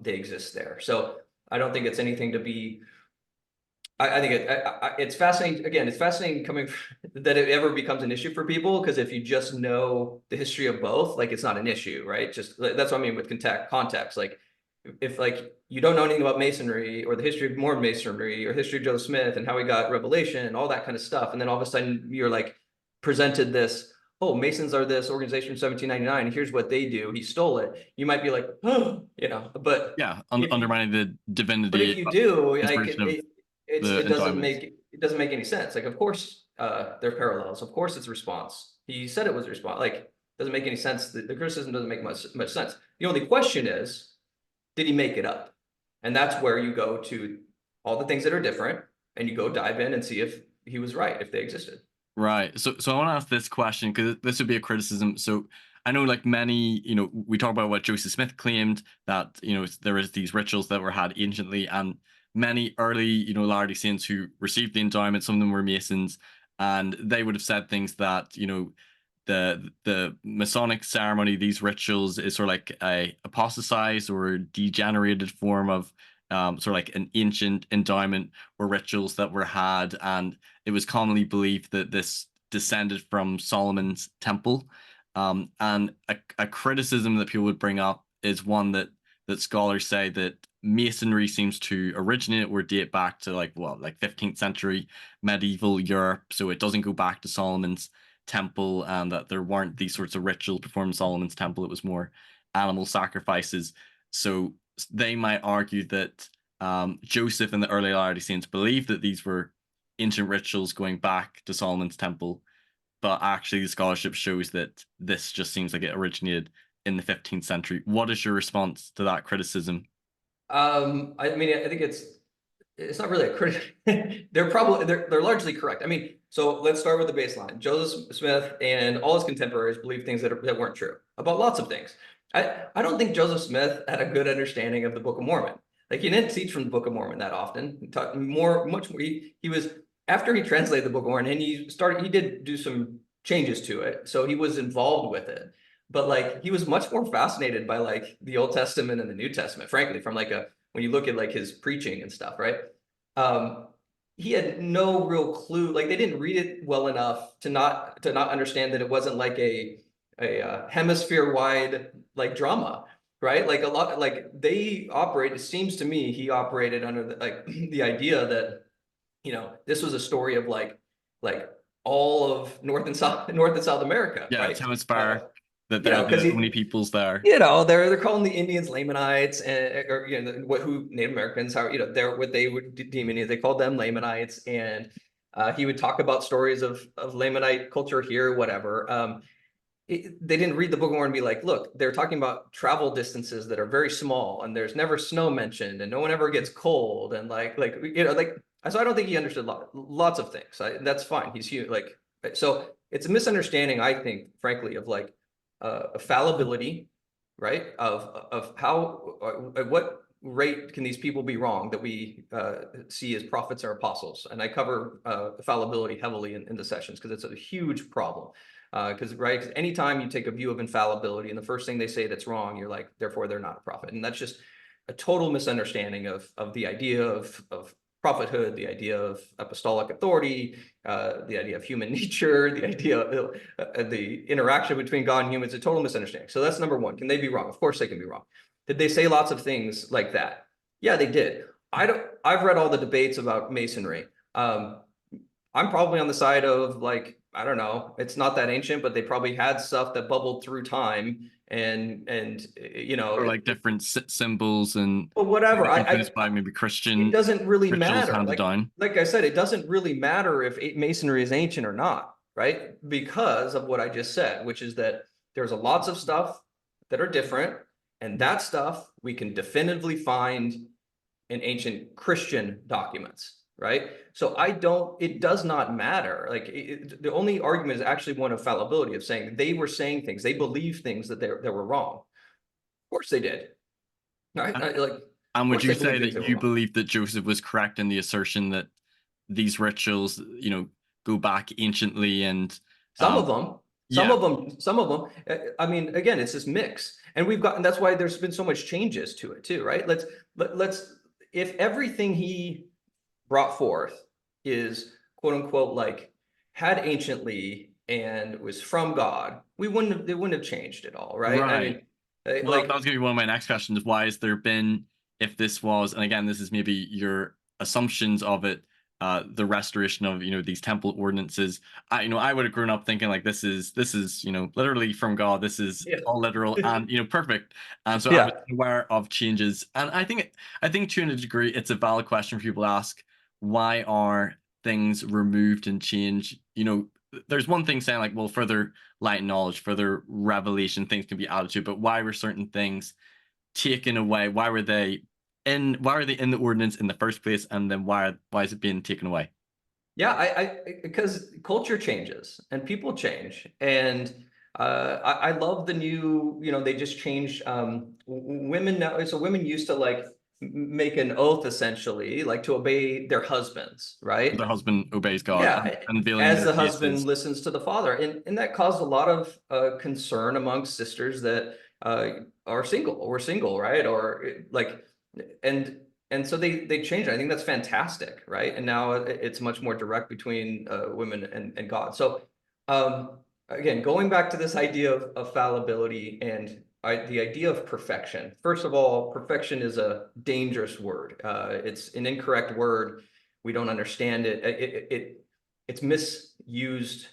they exist there. So I don't think it's anything to be, I think it's fascinating. Again, it's fascinating that it ever becomes an issue for people, because if you just know the history of both, like, it's not an issue, right? Just that's what I mean with context. Like, if like you don't know anything about Masonry or the history of Mormon Masonry or history of Joseph Smith and how he got revelation and all that kind of stuff, and then all of a sudden you're like presented this, oh, Masons are this organization from 1799, here's what they do, he stole it, you might be like, oh, but yeah, undermining the divinity. But if you do, like, it doesn't make any sense. Like, of course, they're parallels. Of course, it's a response. He said it was a response. Like, it doesn't make any sense. The criticism doesn't make much sense. The only question is, did he make it up? And that's where you go to all the things that are different, and you go dive in and see if he was right, if they existed. Right. So I want to ask this question, because this would be a criticism. So I know, like, many, we talk about what Joseph Smith claimed, that, there is these rituals that were had anciently, and many early, Latter-day Saints who received the endowment, some of them were Masons, and they would have said things that, the Masonic ceremony, these rituals, is sort of like a apostatized or degenerated form of sort of like an ancient endowment or rituals that were had, and it was commonly believed that this descended from Solomon's temple. And a criticism that people would bring up is one that scholars say that Masonry seems to originate or date back to like 15th century medieval Europe, so it doesn't go back to Solomon's temple, and that there weren't these sorts of rituals performed in Solomon's temple. It was more animal sacrifices. So they might argue that Joseph and the early Latter-day Saints believed that these were ancient rituals going back to Solomon's temple, but actually the scholarship shows that this just seems like it originated in the 15th century. What is your response to that criticism? I mean, I think it's not really a critic. they're largely correct. I mean, so let's start with the baseline. Joseph Smith and all his contemporaries believed things that weren't true about lots of things. I don't think Joseph Smith had a good understanding of the Book of Mormon. Like, he didn't teach from the Book of Mormon that often. He taught much more. He was, after he translated the Book of Mormon, and he did do some changes to it, so he was involved with it. But like, he was much more fascinated by like the Old Testament and the New Testament, frankly, from like when you look at like his preaching and stuff, right? he had no real clue. Like they didn't read it well enough to not understand that it wasn't like a hemisphere wide like drama, right? Like a lot, like they operate. It seems to me he operated under the, like the idea that, you know, this was a story of like all of North and South America, Yeah, right? hemisphere, that You there know, are because the only peoples there. you know, they're calling the Indians Lamanites, and or you know what, who Native Americans, how, you know, they're what they would deem Indians. They called them Lamanites, and he would talk about stories of Lamanite culture here, whatever. They didn't read the Book of Mormon and be like, look, they're talking about travel distances that are very small, and there's never snow mentioned, and no one ever gets cold, and like you know, like, so I don't think he understood lots of things. That's fine. He's human. Like, so it's a misunderstanding, I think, frankly, of like fallibility, right? Of how at what rate can these people be wrong that we see as prophets or apostles? And I cover fallibility heavily in the sessions because it's a huge problem. Because right, because anytime you take a view of infallibility and the first thing they say that's wrong, you're like, therefore they're not a prophet, and that's just a total misunderstanding of the idea of prophethood, the idea of apostolic authority, the idea of human nature, the idea of the interaction between God and humans. A total misunderstanding. So that's number one. Can they be wrong? Of course they can be wrong. Did they say lots of things like that? Yeah, they did. I've read all the debates about Masonry. I'm probably on the side of like, I don't know, it's not that ancient, but they probably had stuff that bubbled through time, and you know, Or like different symbols and but whatever. influenced by maybe It Christian doesn't really rituals matter. handed down. Like I said, it doesn't really matter if Masonry is ancient or not, right? Because of what I just said, which is that there's a lots of stuff that are different, and that stuff we can definitively find in ancient Christian documents, right? So it does not matter. Like the only argument is actually one of fallibility, of saying they were saying things, they believed things that were wrong. Of course they did, right? Like, of And would course you they say believed things that that were you wrong. believe that Joseph was correct in the assertion that these rituals, go back anciently and Some um of them, yeah, some of them. I mean, again, it's this mix, and we've gotten. That's why there's been so much changes to it too, right? Let's if everything he brought forth is quote unquote like had anciently and was from God, it wouldn't have changed at all, right? I right. mean, Well, that like was gonna be one of my next questions. Why has there been, if this was, and again, this is maybe your assumptions of it, the restoration of these temple ordinances? I would have grown up thinking like this is literally from God. This is yeah, all literal and perfect. And so I was yeah. aware of changes, and I think to a degree it's a valid question for people to ask. Why are things removed and changed? There's one thing saying like, well, further light and knowledge, further revelation, things can be added to, but why were certain things taken away? Why are they in the ordinance in the first place? And then why is it being taken away? Yeah, because culture changes and people change, and I love the new. You know, they just changed women now. So women used to like make an oath essentially, like to obey their husbands, right? The husband obeys God and Yeah, unveiling as their the husband faces. listens to the father, and that caused a lot of concern amongst sisters that are single or single, right? Or like, and so they changed it. I think that's fantastic, right? And now it's much more direct between women and God. So again, going back to this idea of fallibility and the idea of perfection. First of all, perfection is a dangerous word. It's an incorrect word. We don't understand it. It's misused.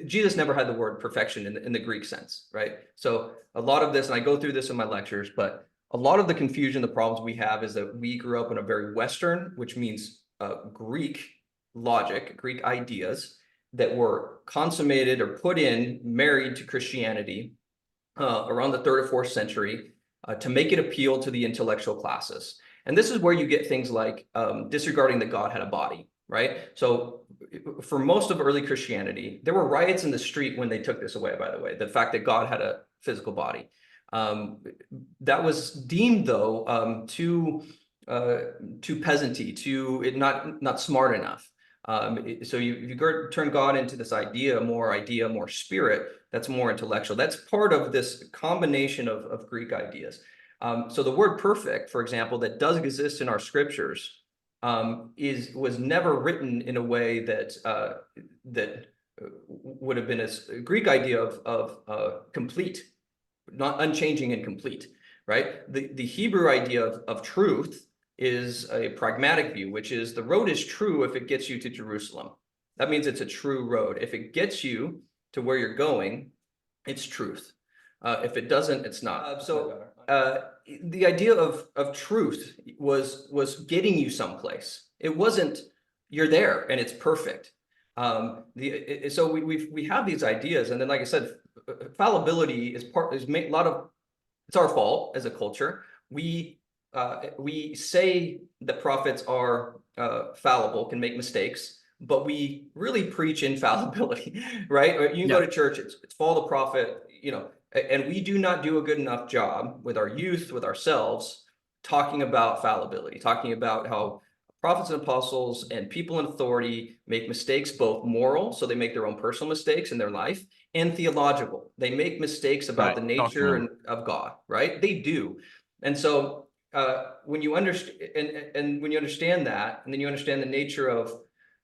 Jesus never had the word perfection in the Greek sense, right? So a lot of this, and I go through this in my lectures, but a lot of the confusion, the problems we have is that we grew up in a very Western, which means Greek logic, Greek ideas that were consummated or put in, married to Christianity around the 3rd or 4th century to make it appeal to the intellectual classes. And this is where you get things like disregarding that God had a body, right? So for most of early Christianity, there were riots in the street when they took this away, by the way, the fact that God had a physical body. That was deemed, though, too peasanty, too not smart enough. So you turn God into this idea, more spirit, that's more intellectual. That's part of this combination of Greek ideas. So the word perfect, for example, that does exist in our scriptures, was never written in a way that would have been a Greek idea of complete, not unchanging and complete, right? The Hebrew idea of truth is a pragmatic view, which is the road is true if it gets you to Jerusalem. That means it's a true road. If it gets you to where you're going, it's truth. If it doesn't, it's not. The idea of truth was getting you someplace. It wasn't you're there and it's perfect. So we have these ideas, and then, like I said, fallibility is a lot of, it's our fault as a culture. We say that prophets are fallible, can make mistakes, but we really preach infallibility, right? Or you can go to church, it's follow the prophet, you know, and we do not do a good enough job with our youth, with ourselves, talking about fallibility, talking about how prophets and apostles and people in authority make mistakes, both moral, so they make their own personal mistakes in their life, and theological. They make mistakes about the nature of God, right? They do. And so when you understand, and when you understand that, and then you understand the nature of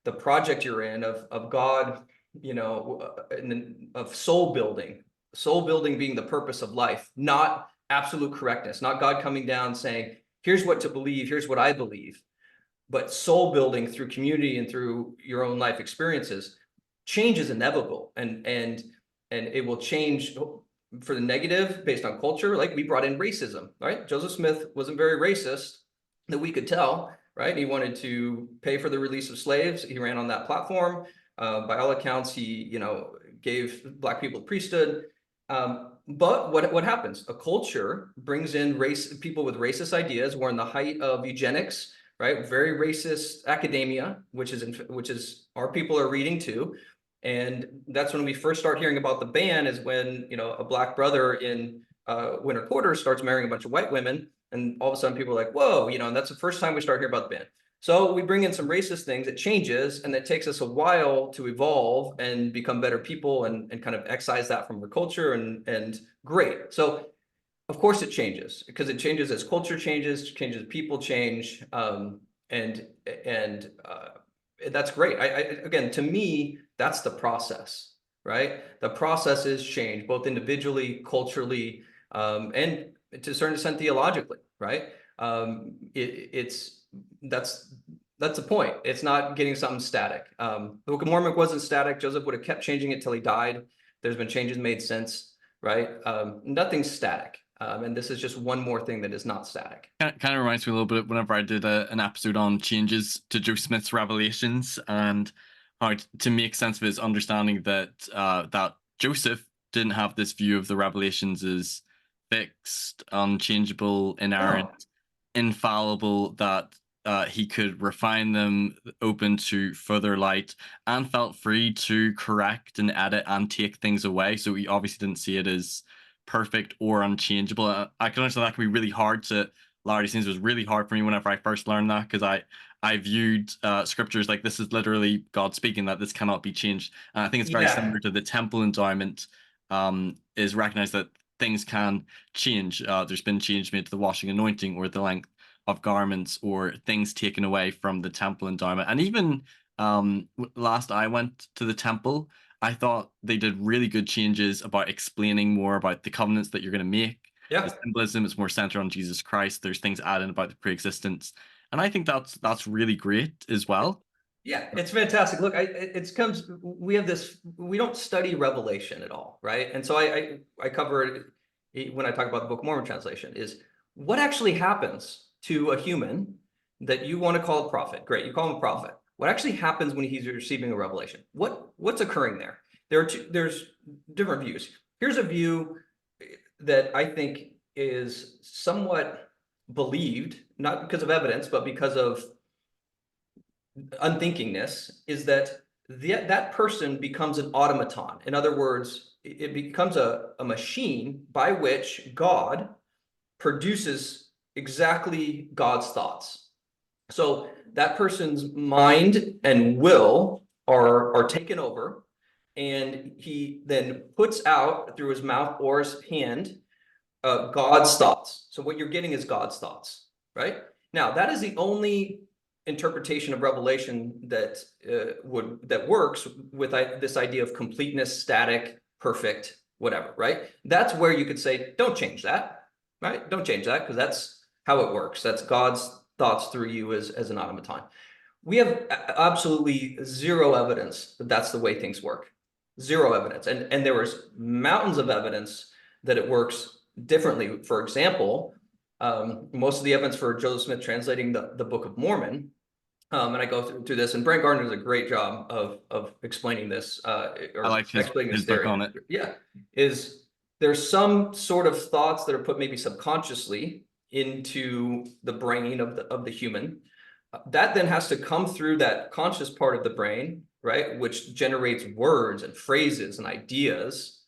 the project you're in, of God, you know, of soul building being the purpose of life, not absolute correctness, not God coming down saying, here's what to believe, here's what I believe, but soul building through community and through your own life experiences. Change is inevitable, and it will change for the negative based on culture. Like, we brought in racism, right? Joseph Smith wasn't very racist that we could tell, right? He wanted to pay for the release of slaves. He ran on that platform. By all accounts, he, you know, gave Black people priesthood. But what happens? A culture brings in people with racist ideas. We're in the height of eugenics, right? Very racist academia, which is our people are reading too. And that's when we first start hearing about the ban, is when, you know, a Black brother in winter quarters starts marrying a bunch of white women. And all of a sudden people are like, whoa, you know, and that's the first time we start hearing about the ban. So we bring in some racist things, it changes, and it takes us a while to evolve and become better people and kind of excise that from our culture, and great. So of course it changes, because it changes as culture changes, people change, and that's great. Again, to me, that's the process, right? The process is change, both individually, culturally, and to a certain extent theologically, right? That's the point. It's not getting something static. The Book of Mormon wasn't static. Joseph would have kept changing it till he died. There's been changes made since, right? Nothing's static. And this is just one more thing that is not static. Kind of reminds me a little bit whenever I did an episode on changes to Joe Smith's revelations, and how to make sense of his understanding that that Joseph didn't have this view of the revelations as fixed, unchangeable, inerrant, infallible, that he could refine them, open to further light, and felt free to correct and edit and take things away. So he obviously didn't see it as perfect or unchangeable. I can understand that can be really hard to Larry. Things was really hard for me whenever I first learned that, because I viewed scriptures like, this is literally God speaking, that this cannot be changed. And I think it's very similar to the Temple Endowment, is recognized that things can change. There's been change made to the washing anointing, or the length of garments, or things taken away from the Temple Endowment. And even last I went to the temple, I thought they did really good changes about explaining more about the covenants that you're going to make. The symbolism is more centered on Jesus Christ. There's things added about the pre-existence, and I think that's really great as well. Yeah, it's fantastic. Look, we have this, we don't study Revelation at all, right? And so I cover it when I talk about the Book of Mormon translation, is what actually happens to a human that you want to call a prophet. Great, you call him a prophet. What actually happens when he's receiving a revelation? What's occurring there? There's different views. Here's a view that I think is somewhat believed, not because of evidence, but because of unthinkingness, is that that person becomes an automaton. In other words, it becomes a machine by which God produces exactly God's thoughts. So that person's mind and will are taken over, and he then puts out through his mouth or his hand God's thoughts. So what you're getting is God's thoughts, right? Now, that is the only interpretation of Revelation that works with this idea of completeness, static, perfect, whatever, right? That's where you could say, don't change that, right? Don't change that, because that's how it works. That's God's thoughts through you as an automaton. We have absolutely zero evidence that that's the way things work. Zero evidence. And there was mountains of evidence that it works differently. For example, most of the evidence for Joseph Smith translating the Book of Mormon, and I go through this, and Brent Gardner does a great job of explaining this, or I like explaining his this theory. book on it. Yeah, there's some sort of thoughts that are put maybe subconsciously into the brain of the human. That then has to come through that conscious part of the brain, right, which generates words and phrases and ideas,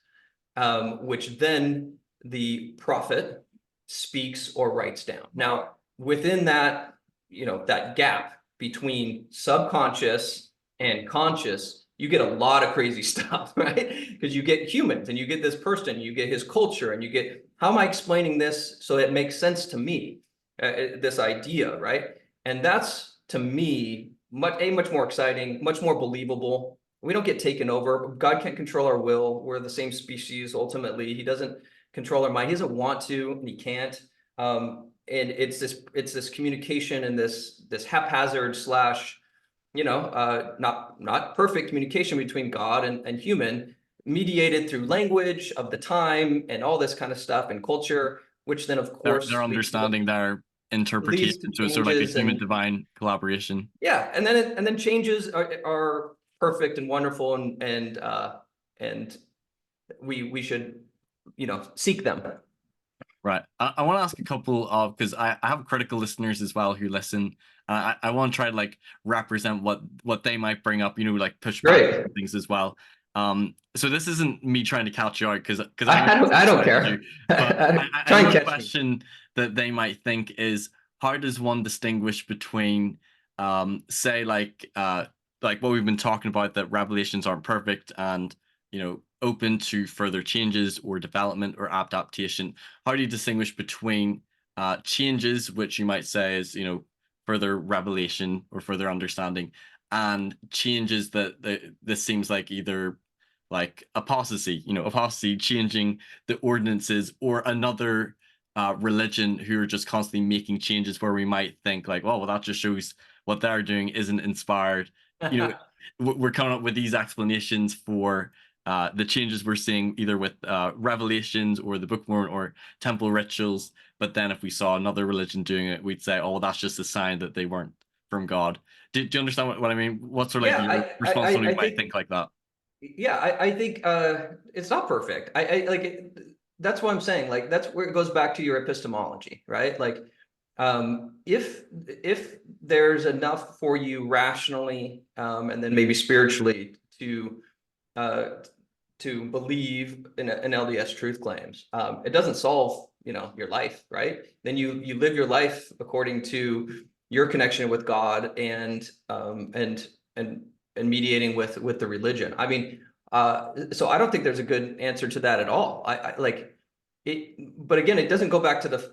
which then the prophet speaks or writes down. Now, within that, that gap between subconscious and conscious, you get a lot of crazy stuff, right? Because you get humans, and you get this person, you get his culture, and you get, how am I explaining this so it makes sense to me, this idea, right? And that's, to me, much more exciting, much more believable. We don't get taken over. God can't control our will. We're the same species ultimately. He doesn't control our mind. He doesn't want to, and he can't. And it's this communication and this haphazard slash, not perfect communication between God and human, mediated through language of the time and all this kind of stuff and culture, which then of course their understanding, their interpretation. So it's sort of like a human divine collaboration. Yeah, and then changes are perfect and wonderful, and we should seek them. Right. I want to ask a couple of, because I have critical listeners as well who listen. I want to try to like represent what they might bring up, like push back things as well. So this isn't me trying to catch you out, because I don't care. But I know a question that they might think is, how does one distinguish between, say, like what we've been talking about, that revelations aren't perfect and open to further changes or development or adaptation? How do you distinguish between changes, which you might say is further revelation or further understanding, and changes that this seems like either like apostasy, apostasy, changing the ordinances, or another religion who are just constantly making changes, where we might think like, oh, well, that just shows what they're doing isn't inspired. We're coming up with these explanations for the changes we're seeing, either with revelations or the Book of Mormon or temple rituals. But then if we saw another religion doing it, we'd say, oh, well, that's just a sign that they weren't from God. Do you understand what I mean? What sort of your response when you might think like that? Yeah, I think it's not perfect. I like it. That's what I'm saying. Like, that's where it goes back to your epistemology, right? Like, if there's enough for you rationally, and then maybe spiritually to believe in LDS truth claims, it doesn't solve your life, right? Then you live your life according to your connection with God and mediating with the religion. I mean, so I don't think there's a good answer to that at all. I like it, but again, it doesn't go back to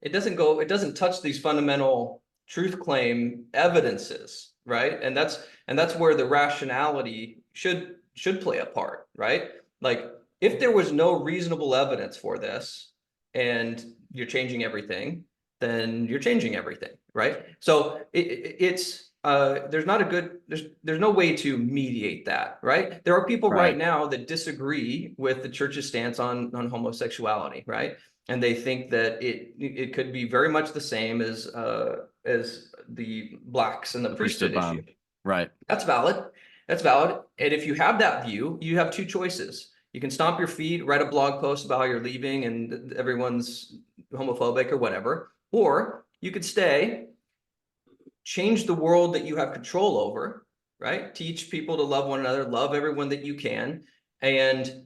it doesn't touch these fundamental truth claim evidences, right? And that's where the rationality should play a part, right? Like, if there was no reasonable evidence for this and you're changing everything, then you're changing everything, right? So it's there's no way to mediate that, right? There are people right now that disagree with the church's stance on homosexuality, right? And they think that it could be very much the same as the blacks and the priesthood issue. Right. That's valid. That's valid. And if you have that view, you have two choices. You can stomp your feet, write a blog post about how you're leaving and everyone's homophobic or whatever, or you could stay, change the world that you have control over, right? Teach people to love one another, love everyone that you can, and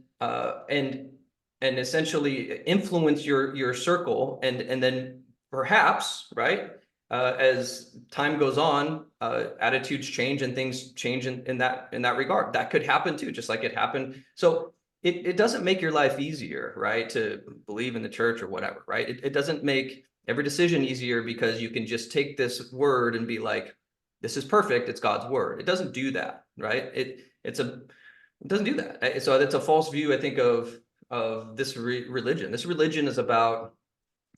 essentially influence your circle, and then perhaps, right, as time goes on, attitudes change and things change in that regard. That could happen too, just like it happened. So it doesn't make your life easier, right, to believe in the church or whatever, right? It doesn't make every decision easier because you can just take this word and be like, this is perfect, it's God's word. It doesn't do that, right? It doesn't do that. So that's a false view, I think, of this religion. This religion is about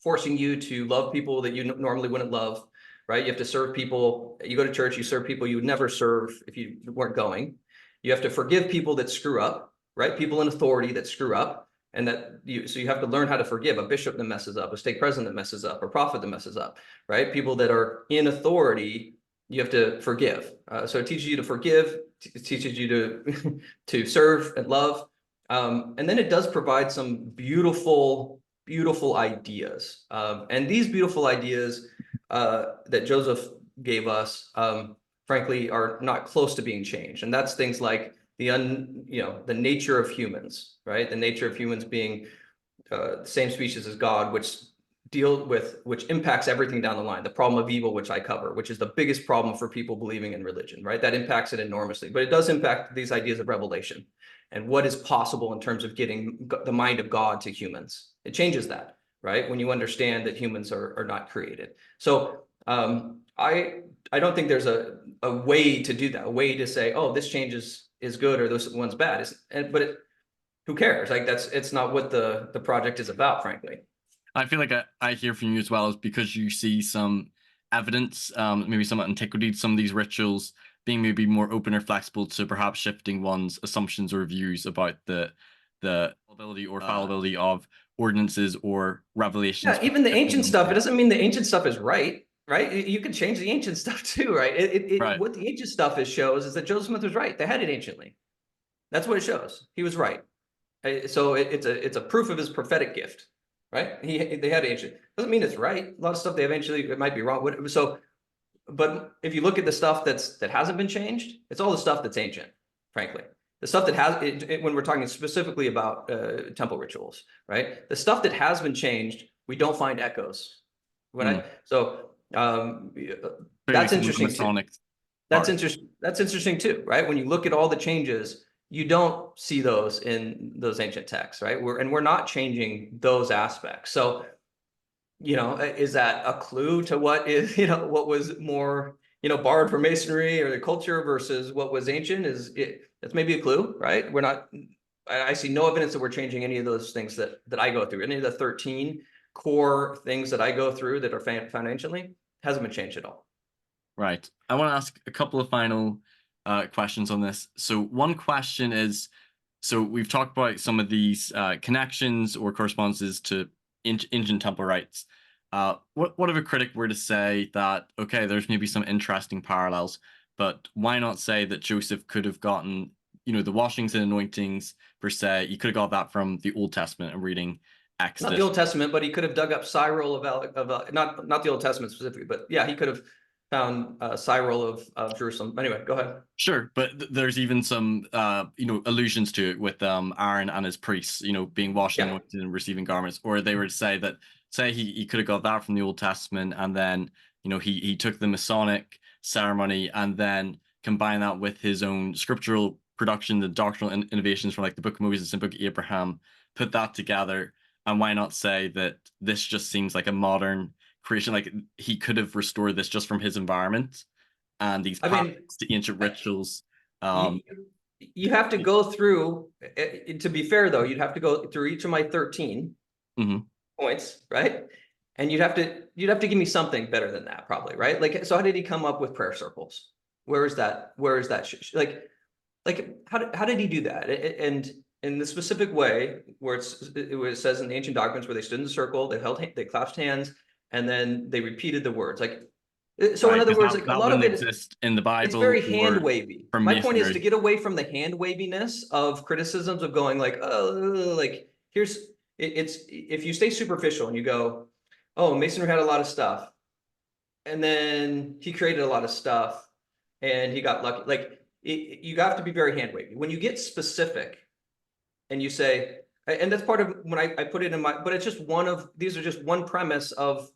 forcing you to love people that you normally wouldn't love, right? You have to serve people. You go to church, you serve people you would never serve if you weren't going. You have to forgive people that screw up, right? People in authority that screw up. And so you have to learn how to forgive a bishop that messes up, a stake president that messes up, a prophet that messes up, right? People that are in authority, you have to forgive. So it teaches you to forgive, it teaches you to to serve and love. And then it does provide some beautiful ideas. And these beautiful ideas that Joseph gave us, frankly, are not close to being changed. And that's things like the nature of humans, right? The nature of humans being the same species as God, which impacts everything down the line. The problem of evil, which I cover, which is the biggest problem for people believing in religion, right? That impacts it enormously, but it does impact these ideas of revelation and what is possible in terms of getting the mind of God to humans. It changes that, right? When you understand that humans are not created. So I don't think there's a way to do that, a way to say, oh, this change is good or this one's bad. But who cares? Like it's not what the project is about, frankly. I feel like I hear from you as well, is because you see some evidence, maybe some antiquity to some of these rituals being maybe more open or flexible to perhaps shifting one's assumptions or views about the ability or fallibility of ordinances or revelations. Yeah, even the ancient stuff, it doesn't mean the ancient stuff is right. You can change the ancient stuff too, right? Right. What the ancient stuff shows is that Joseph Smith was right. They had it anciently. That's what it shows. He was right. So it's a proof of his prophetic gift, right? They had ancient. Doesn't mean it's right. A lot of stuff they have anciently, it might be wrong. So, but if you look at the stuff that hasn't been changed, it's all the stuff that's ancient, frankly. The stuff that has, when we're talking specifically about temple rituals, right? The stuff that has been changed, we don't find echoes. That's interesting too. That's interesting too, right? When you look at all the changes, you don't see those in those ancient texts, right? We're not changing those aspects. So, is that a clue to what what was more, borrowed from Masonry or the culture versus what was ancient? That's maybe a clue, right? I see no evidence that we're changing any of those things that I go through. Any of the 13 core things that I go through that are found anciently hasn't been changed at all. Right. I want to ask a couple of final questions on this. So one question is, so we've talked about some of these connections or correspondences to ancient temple rites. What if a critic were to say that, okay, there's maybe some interesting parallels, but why not say that Joseph could have gotten, the washings and anointings per se, he could have got that from the Old Testament and reading Exodus. Not the Old Testament, but he could have dug up Cyril not the Old Testament specifically, but yeah, he could have found Cyril of Jerusalem. Anyway, go ahead. Sure, but there's even some allusions to it with Aaron and his priests, being washed and anointed and receiving garments. Or they were to say that, he could have got that from the Old Testament, and then he took the Masonic ceremony and then combined that with his own scriptural production, the doctrinal innovations from like the Book of Moses and Book of Abraham, put that together. And why not say that this just seems like a modern creation? Like he could have restored this just from his environment and these to ancient rituals. You have to go through, to be fair though, you'd have to go through each of my 13 points, right? And you'd have to give me something better than that, probably, right? Like, so how did he come up with prayer circles? Where is that? Like how did he do that? And in the specific way where it says in the ancient documents where they stood in a circle, they clasped hands, and then they repeated the words. Like, so in other words, like a lot of it exists in the Bible. It's very hand wavy. My point is to get away from the hand waviness of criticisms of going like, oh, like if you stay superficial and you go, oh, Masonry had a lot of stuff, and then he created a lot of stuff, and he got lucky. Like you have to be very hand wavy. When you get specific, and you say, and that's part of when I put it in but it's just these are just one premise of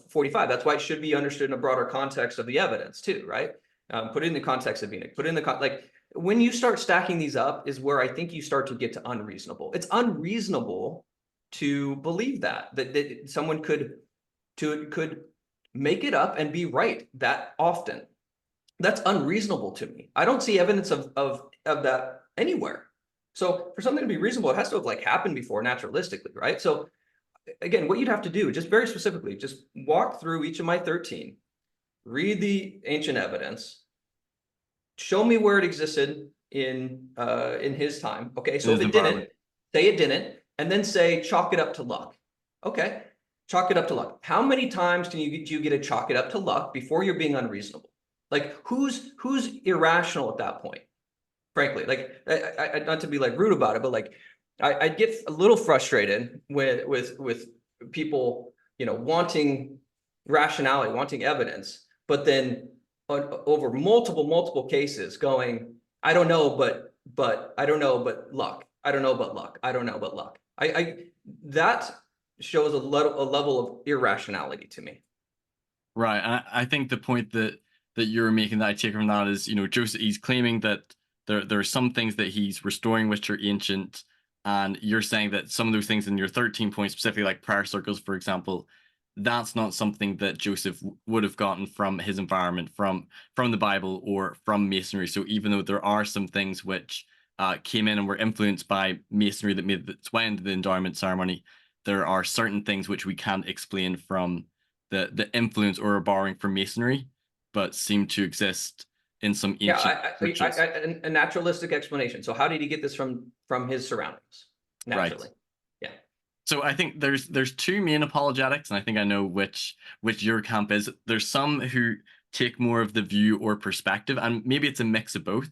45. That's why it should be understood in a broader context of the evidence too, right? Put it in the context of Enoch. Put it in like when you start stacking these up is where I think you start to get to unreasonable. It's unreasonable to believe that someone could could make it up and be right that often. That's unreasonable to me. I don't see evidence of that anywhere. So for something to be reasonable, it has to have like happened before naturalistically, right? So again, what you'd have to do, just very specifically, just walk through each of my 13, read the ancient evidence, show me where it existed in his time. Okay, so if it didn't, say it didn't, and then say chalk it up to luck. Okay, chalk it up to luck. How many times do you get to chalk it up to luck before you're being unreasonable? Like who's irrational at that point? Frankly, like I not to be like rude about it, but like I'd get a little frustrated with people, wanting rationality, wanting evidence, but then over multiple cases going, I don't know, but I don't know, but luck. I don't know, but luck. I don't know, but luck. That shows a level of irrationality to me. Right. And I think the point that you're making that I take from that is, Joseph, he's claiming that there are some things that he's restoring which are ancient, and you're saying that some of those things in your 13 points, specifically like prayer circles, for example, that's not something that Joseph would have gotten from his environment, from the Bible or from Masonry. So even though there are some things which came in and were influenced by Masonry that made its way into the endowment ceremony, there are certain things which we can't explain from the influence or borrowing from Masonry, but seem to exist in some ancient rituals. A naturalistic explanation. So how did he get this from his surroundings? Naturally. Right. Yeah. So I think there's two main apologetics, and I think I know which your camp is. There's some who take more of the view or perspective, and maybe it's a mix of both,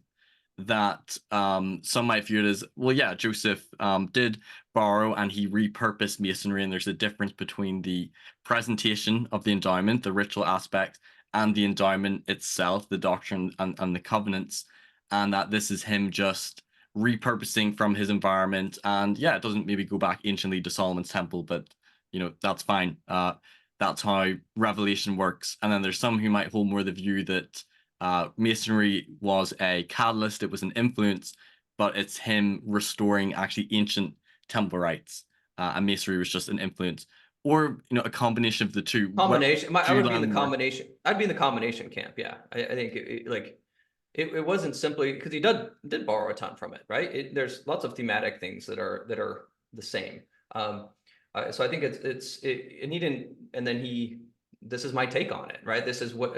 that some might view it as, well, yeah, Joseph did borrow and he repurposed Masonry, and there's a difference between the presentation of the endowment, the ritual aspect, and the endowment itself, the doctrine and the covenants, and that this is him just repurposing from his environment. And yeah, it doesn't maybe go back anciently to Solomon's temple, but that's fine. That's how revelation works. And then there's some who might hold more the view that Masonry was a catalyst, it was an influence, but it's him restoring actually ancient temple rites, and Masonry was just an influence, or a combination of the two. Combination. I would be in the combination. I'd be in the combination camp. Yeah, I think it wasn't simply because he did borrow a ton from it, right? There's lots of thematic things that are the same. So I think and he didn't, and then this is my take on it, right? This is what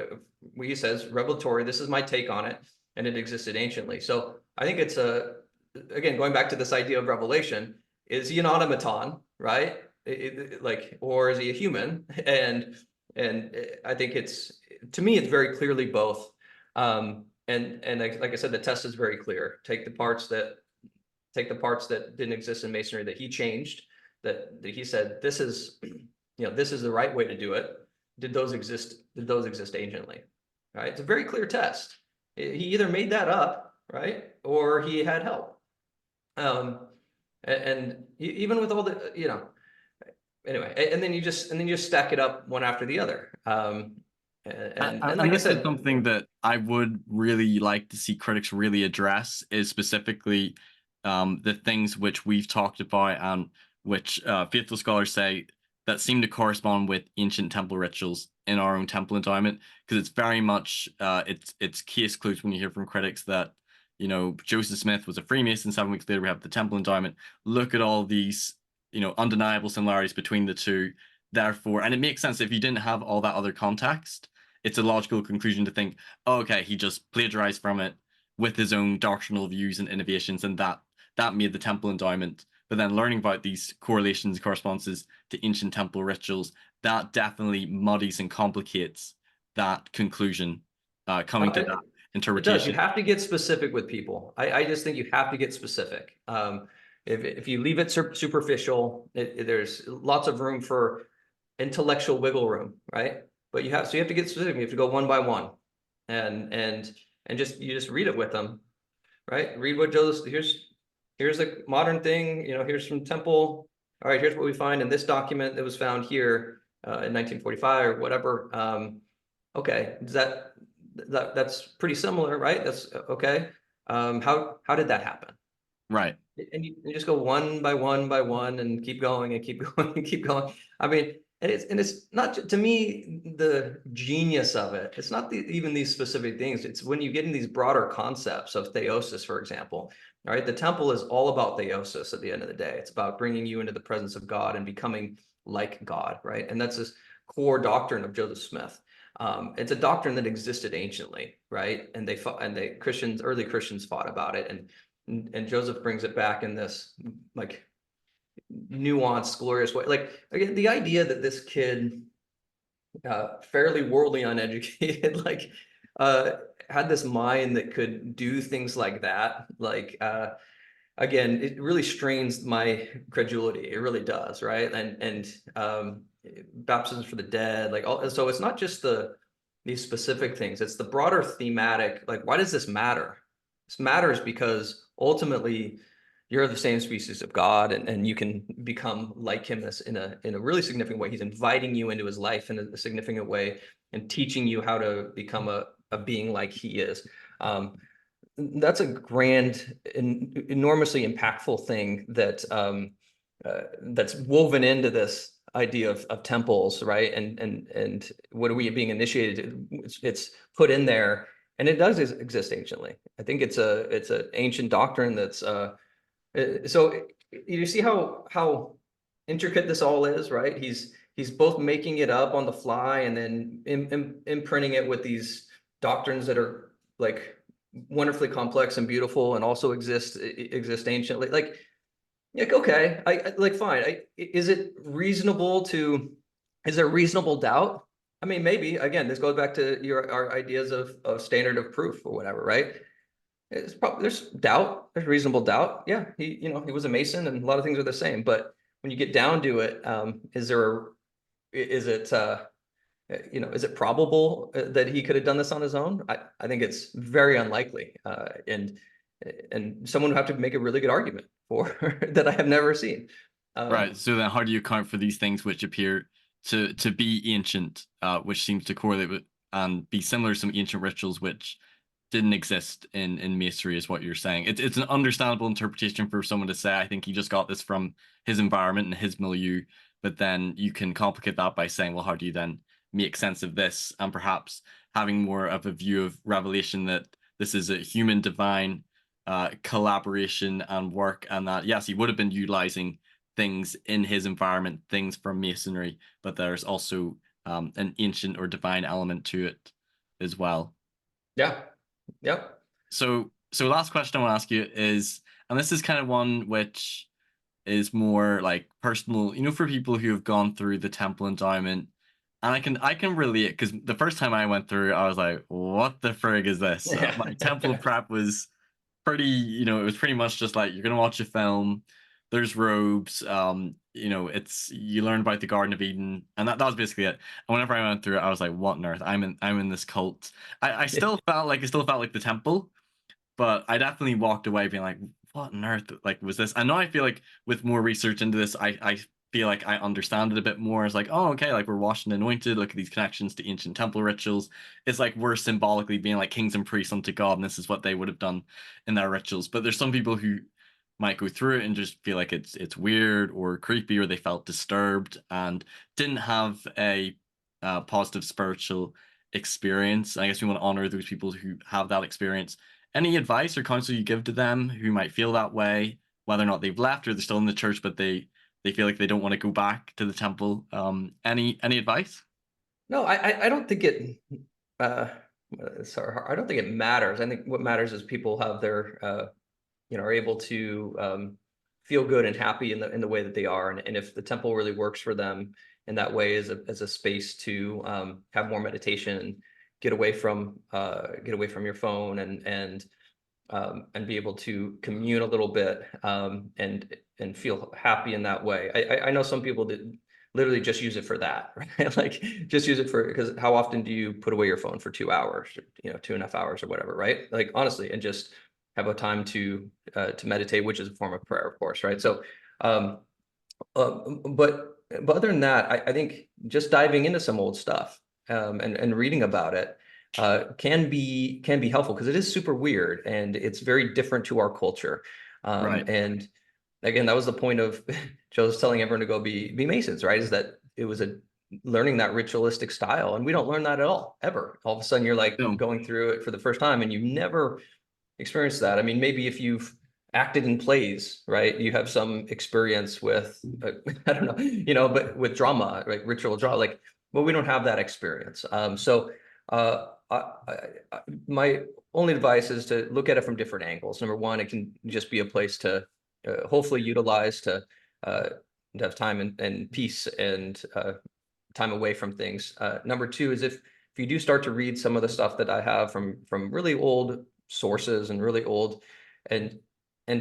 he says, revelatory. This is my take on it, and it existed anciently. So I think it's again, going back to this idea of revelation, is he an automaton, right? Or is he a human? And I think to me, it's very clearly both. And like I said, the test is very clear. Take the parts that didn't exist in Masonry that he changed, that he said, this is the right way to do it. Did those exist anciently? Right? It's a very clear test. He either made that up, right, or he had help. And even with all the, anyway, and then you just stack it up one after the other. And like I said, something that I would really like to see critics really address is specifically the things which we've talked about and which faithful scholars say that seem to correspond with ancient temple rituals in our own temple endowment, because it's very much it's case closed when you hear from critics that Joseph Smith was a Freemason. 7 weeks later we have the temple endowment. Look at all these undeniable similarities between the two. Therefore, and it makes sense if you didn't have all that other context, it's a logical conclusion to think, oh, okay, he just plagiarized from it with his own doctrinal views and innovations, and that made the temple endowment. But then learning about these correlations and correspondences to ancient temple rituals, that definitely muddies and complicates that conclusion, coming to that interpretation. It does. You have to get specific with people. I just think you have to get specific. If you leave it superficial, there's lots of room for intellectual wiggle room, right? But you have to get specific. You have to go one by one, and you just read it with them, right? Read what Joseph, here's a modern thing, here's from temple. All right, here's what we find in this document that was found here in 1945 or whatever. Okay, that's pretty similar, right? That's okay. How did that happen? Right. And you just go one by one and keep going and keep going and keep going. I mean, And it's not, to me, the genius of it. It's not even these specific things. It's when you get in these broader concepts of theosis, for example. All right, the temple is all about theosis at the end of the day. It's about bringing you into the presence of God and becoming like God, right? And that's this core doctrine of Joseph Smith. It's a doctrine that existed anciently, right? And early Christians fought about it, and Joseph brings it back in this like nuanced, glorious way. Like, again, the idea that this kid, fairly worldly uneducated, like, had this mind that could do things like that, like, again, it really strains my credulity. It really does, right? And baptisms for the dead, like, so it's not just these specific things, it's the broader thematic, like, why does this matter? This matters because ultimately you're the same species of God, and you can become like him in a really significant way. He's inviting you into his life in a significant way and teaching you how to become a being like he is. That's a grand and enormously impactful thing that's woven into this idea of temples, right? And what are we being initiated? It's put in there, and it does exist anciently. I think it's an ancient doctrine that's so you see how intricate this all is, right? He's both making it up on the fly and then imprinting it with these doctrines that are like wonderfully complex and beautiful and also exist anciently. Like okay, I like fine. Is it reasonable to? Is there reasonable doubt? I mean, maybe. Again, this goes back to our ideas of standard of proof or whatever, right? It's probably, there's doubt, there's reasonable doubt. Yeah, he was a Mason, and a lot of things are the same. But when you get down to it, is it is it probable that he could have done this on his own? I think it's very unlikely, and someone would have to make a really good argument for that I have never seen. Right. So then, how do you account for these things which appear to be ancient, which seems to correlate with and be similar to some ancient rituals which didn't exist in Masonry, is what you're saying? It's an understandable interpretation for someone to say, I think he just got this from his environment and his milieu. But then you can complicate that by saying, well, how do you then make sense of this? And perhaps having more of a view of revelation that this is a human divine collaboration and work, and that yes, he would have been utilizing things in his environment, things from Masonry, but there's also an ancient or divine element to it as well. Yeah. Yep. So last question I want to ask you is, and this is kind of one which is more like personal, for people who have gone through the Temple Endowment, and I can relate, because the first time I went through, I was like, what the frig is this? Yeah. My temple prep was pretty, it was pretty much just like, you're gonna watch a film, there's robes, it's, you learn about the Garden of Eden, and that was basically it. And whenever I went through it, I was like, what on earth? I'm in this cult. I still felt like the temple, but I definitely walked away being like, what on earth like was this? And now I feel like with more research into this, I feel like I understand it a bit more. It's like, oh, okay, like we're washed and anointed. Look at these connections to ancient temple rituals. It's like we're symbolically being like kings and priests unto God, and this is what they would have done in their rituals. But there's some people who might go through it and just feel like it's weird or creepy, or they felt disturbed and didn't have a positive spiritual experience. I guess we want to honor those people who have that experience. Any advice or counsel you give to them who might feel that way, whether or not they've left or they're still in the church, but they feel like they don't want to go back to the temple? Any advice? No, I don't think it. Sorry, I don't think it matters. I think what matters is people have their are able to feel good and happy in the way that they are, and if the temple really works for them in that way as a space to have more meditation, get away from your phone and be able to commune a little bit, and feel happy in that way. I know some people that literally just use it for that, right? Like just use it for, because how often do you put away your phone for 2 hours, 2.5 hours or whatever, right? Like honestly, and just have a time to meditate, which is a form of prayer, of course, right? So, but other than that, I think just diving into some old stuff and reading about it can be helpful, because it is super weird and it's very different to our culture. Right. And again, that was the point of Joe's telling everyone to go be Masons, right? Is that it was a learning that ritualistic style, and we don't learn that at all, ever. All of a sudden you're like No. going through it for the first time and you've never experienced that. I mean, maybe if you've acted in plays, right, you have some experience with I don't know, but with drama, right, ritual drama, like, well, we don't have that experience. So my only advice is to look at it from different angles. Number one, it can just be a place to hopefully utilize to have time and peace and time away from things. Number two is if you do start to read some of the stuff that I have from really old sources and really old, and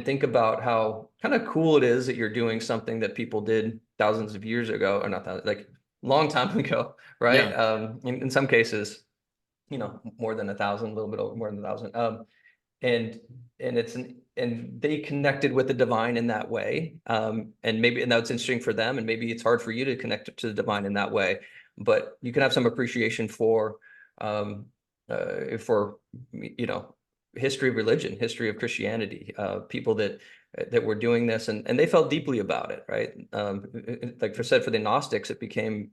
think about how kind of cool it is that you're doing something that people did thousands of years ago, or not that, like long time ago, right? Yeah. In some cases, more than 1,000, a little bit over more than 1,000. And and they connected with the divine in that way. And that's interesting for them, and maybe it's hard for you to connect to the divine in that way, but you can have some appreciation for history of religion, history of Christianity, people that were doing this, and they felt deeply about it, right? Like for the Gnostics, it became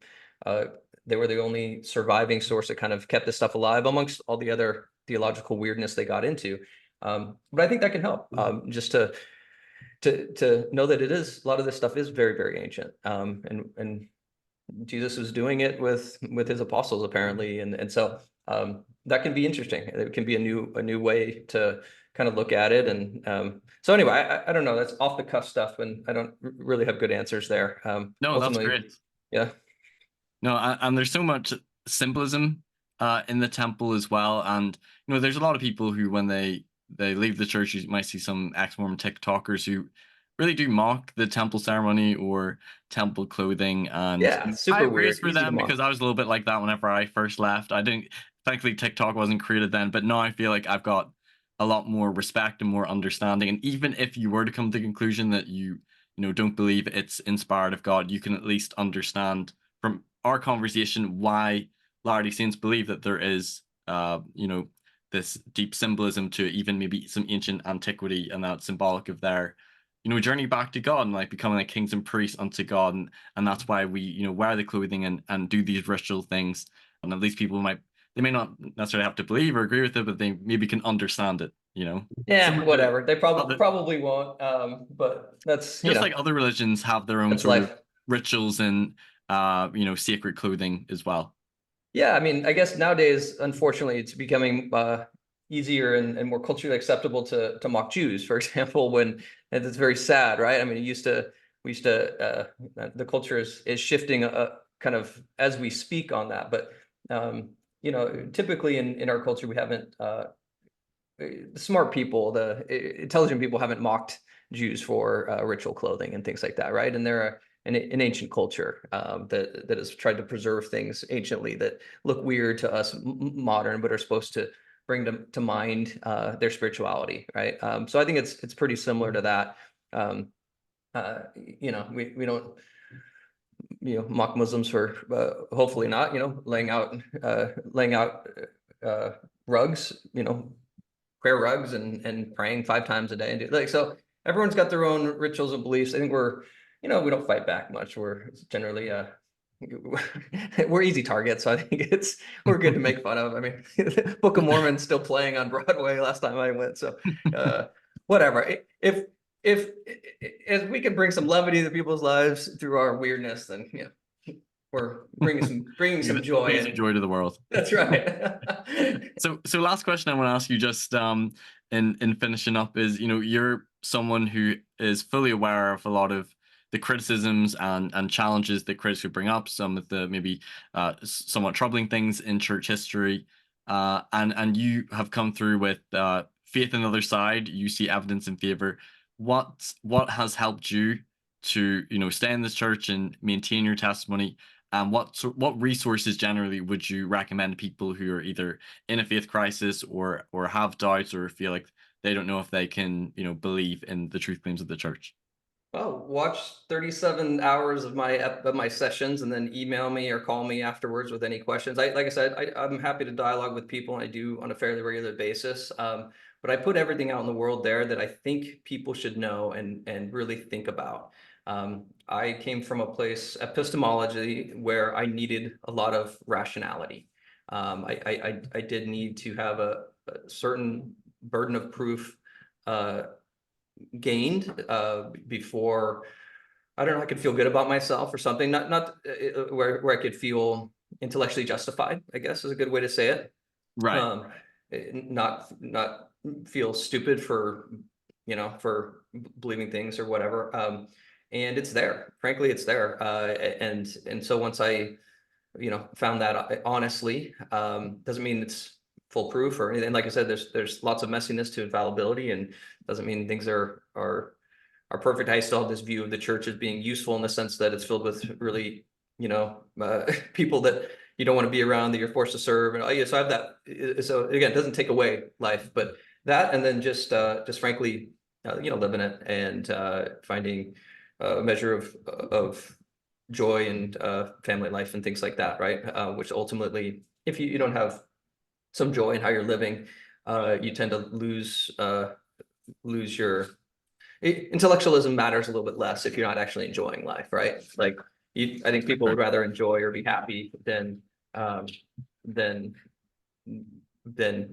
they were the only surviving source that kind of kept this stuff alive amongst all the other theological weirdness they got into. But I think that can help, just to know that a lot of this stuff is very, very ancient. And Jesus was doing it with his apostles, apparently. And so that can be interesting. It can be a new way to kind of look at it. And so anyway, I don't know, that's off the cuff stuff, and I don't really have good answers there. No, that's Ultimately, great. yeah. No, and there's so much symbolism in the temple as well. And there's a lot of people who, when they leave the church, you might see some ex-Mormon TikTokers who really do mock the temple ceremony or temple clothing. And Yeah, I super have grace weird, for easy to them mock. because I was a little bit like that whenever I first left. I didn't, thankfully, TikTok wasn't created then, but now I feel like I've got a lot more respect and more understanding. And even if you were to come to the conclusion that you don't believe it's inspired of God, you can at least understand from our conversation why Latter-day Saints believe that there is, this deep symbolism to even maybe some ancient antiquity, and that's symbolic of their, journey back to God and like becoming like kings and priests unto God, and that's why we, wear the clothing and do these ritual things, and at least people they may not necessarily have to believe or agree with it, but they maybe can understand it. Yeah, Similar to whatever. They other, probably won't. But that's just like other religions have their own that's sort of life. rituals and sacred clothing as well. Yeah, I mean, I guess nowadays, unfortunately, it's becoming easier and more culturally acceptable to mock Jews, for example, and it's very sad, right? I mean, the culture is shifting kind of as we speak on that, but typically in our culture, we haven't the smart people, the intelligent people haven't mocked Jews for ritual clothing and things like that, right? And they're an ancient culture that has tried to preserve things anciently that look weird to us modern, but are supposed to bring them to mind their spirituality, right? So I think it's pretty similar to that. We don't mock Muslims for hopefully not laying out rugs, prayer rugs and praying 5 times a day, and so everyone's got their own rituals and beliefs. I think we don't fight back much. We're generally we're easy targets, so I think we're good to make fun of. I mean, Book of Mormon's still playing on Broadway last time I went, so whatever. If we can bring some levity to people's lives through our weirdness, then we're bringing some joy Bring some in. joy to the world. That's right. So last question I want to ask you, just in finishing up, is you're someone who is fully aware of a lot of the criticisms and challenges that critics would bring up, some of the maybe somewhat troubling things in church history, and you have come through with faith on the other side. You see evidence in favor. What has helped you to stay in this church and maintain your testimony? And what resources generally would you recommend to people who are either in a faith crisis or have doubts or feel like they don't know if they can believe in the truth claims of the church? Well, watch 37 hours of my sessions, and then email me or call me afterwards with any questions. Like I said, I'm happy to dialogue with people, and I do on a fairly regular basis. But I put everything out in the world there that I think people should know and really think about. I came from a place, epistemology, where I needed a lot of rationality. I did need to have a certain burden of proof gained before, I don't know, I could feel good about myself or something. Not where I could feel intellectually justified, I guess is a good way to say it. Right. Not feel stupid for for believing things or whatever. And it's there. Frankly, it's there. And so once I found that honestly, doesn't mean it's foolproof or anything. Like I said, there's lots of messiness to infallibility, and doesn't mean things are perfect. I still have this view of the church as being useful in the sense that it's filled with really, people that you don't want to be around, that you're forced to serve. And so I have that. So again, it doesn't take away life, but that, and then just frankly, living it and finding a measure of joy and family life and things like that, right? Which ultimately, if you don't have some joy in how you're living, you tend to lose your intellectualism matters a little bit less if you're not actually enjoying life, right? Like I think people would rather enjoy or be happy than um, than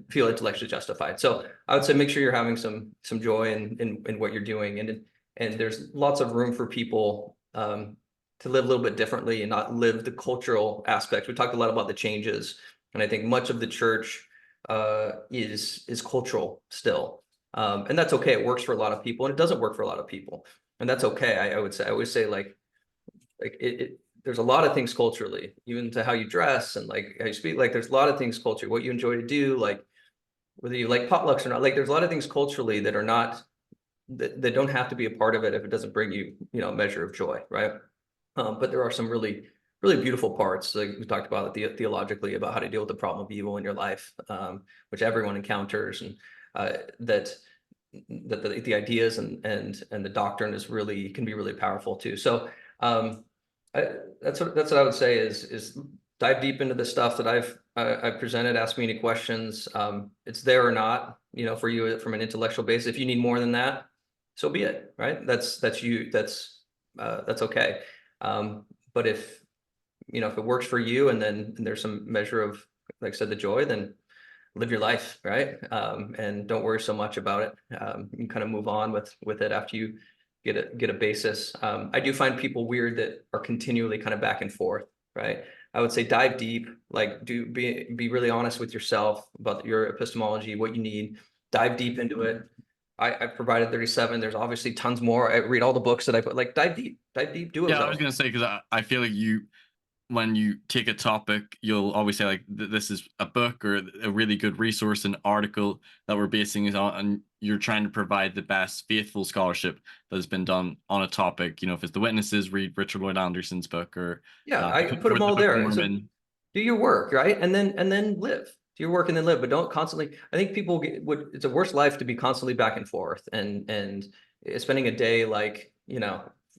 feel intellectually justified. So I would say make sure you're having some joy in what you're doing, and there's lots of room for people to live a little bit differently and not live the cultural aspects. We talked a lot about the changes, and I think much of the church is cultural still. And that's okay. It works for a lot of people, and it doesn't work for a lot of people, and that's okay. I would say, I always say, like there's a lot of things culturally, even to how you dress and like how you speak. Like there's a lot of things culturally, what you enjoy to do, like whether you like potlucks or not. Like there's a lot of things culturally that are not that don't have to be a part of it if it doesn't bring you, a measure of joy, right? But there are some really, really beautiful parts, like we talked about theologically, about how to deal with the problem of evil in your life, which everyone encounters, and that the ideas and the doctrine can be really powerful too. So that's what I would say is dive deep into the stuff that I've presented. Ask me any questions. It's there or not, for you from an intellectual basis. If you need more than that, so be it, right? That's okay. But if it works for you, and then there's some measure of, like I said, the joy, then live your life, right? And don't worry so much about it. You can kind of move on with it after you get a basis. I do find people weird that are continually kind of back and forth, right? I would say dive deep, like be really honest with yourself about your epistemology, what you need. Dive deep into it. I've provided 37. There's obviously tons more. I read all the books that I put. Like dive deep, do it. Yeah, I was gonna say, because I feel like when you take a topic, you'll always say like this is a book or a really good resource, an article that we're basing it on, and you're trying to provide the best faithful scholarship that has been done on a topic. If it's the Witnesses, read Richard Lloyd Anderson's book, or Yeah, I put for them the all Book of there. So Mormon. do your work, right? And then live. Do your work and then live, but don't constantly. I think people it's a worse life to be constantly back and forth and spending a day like,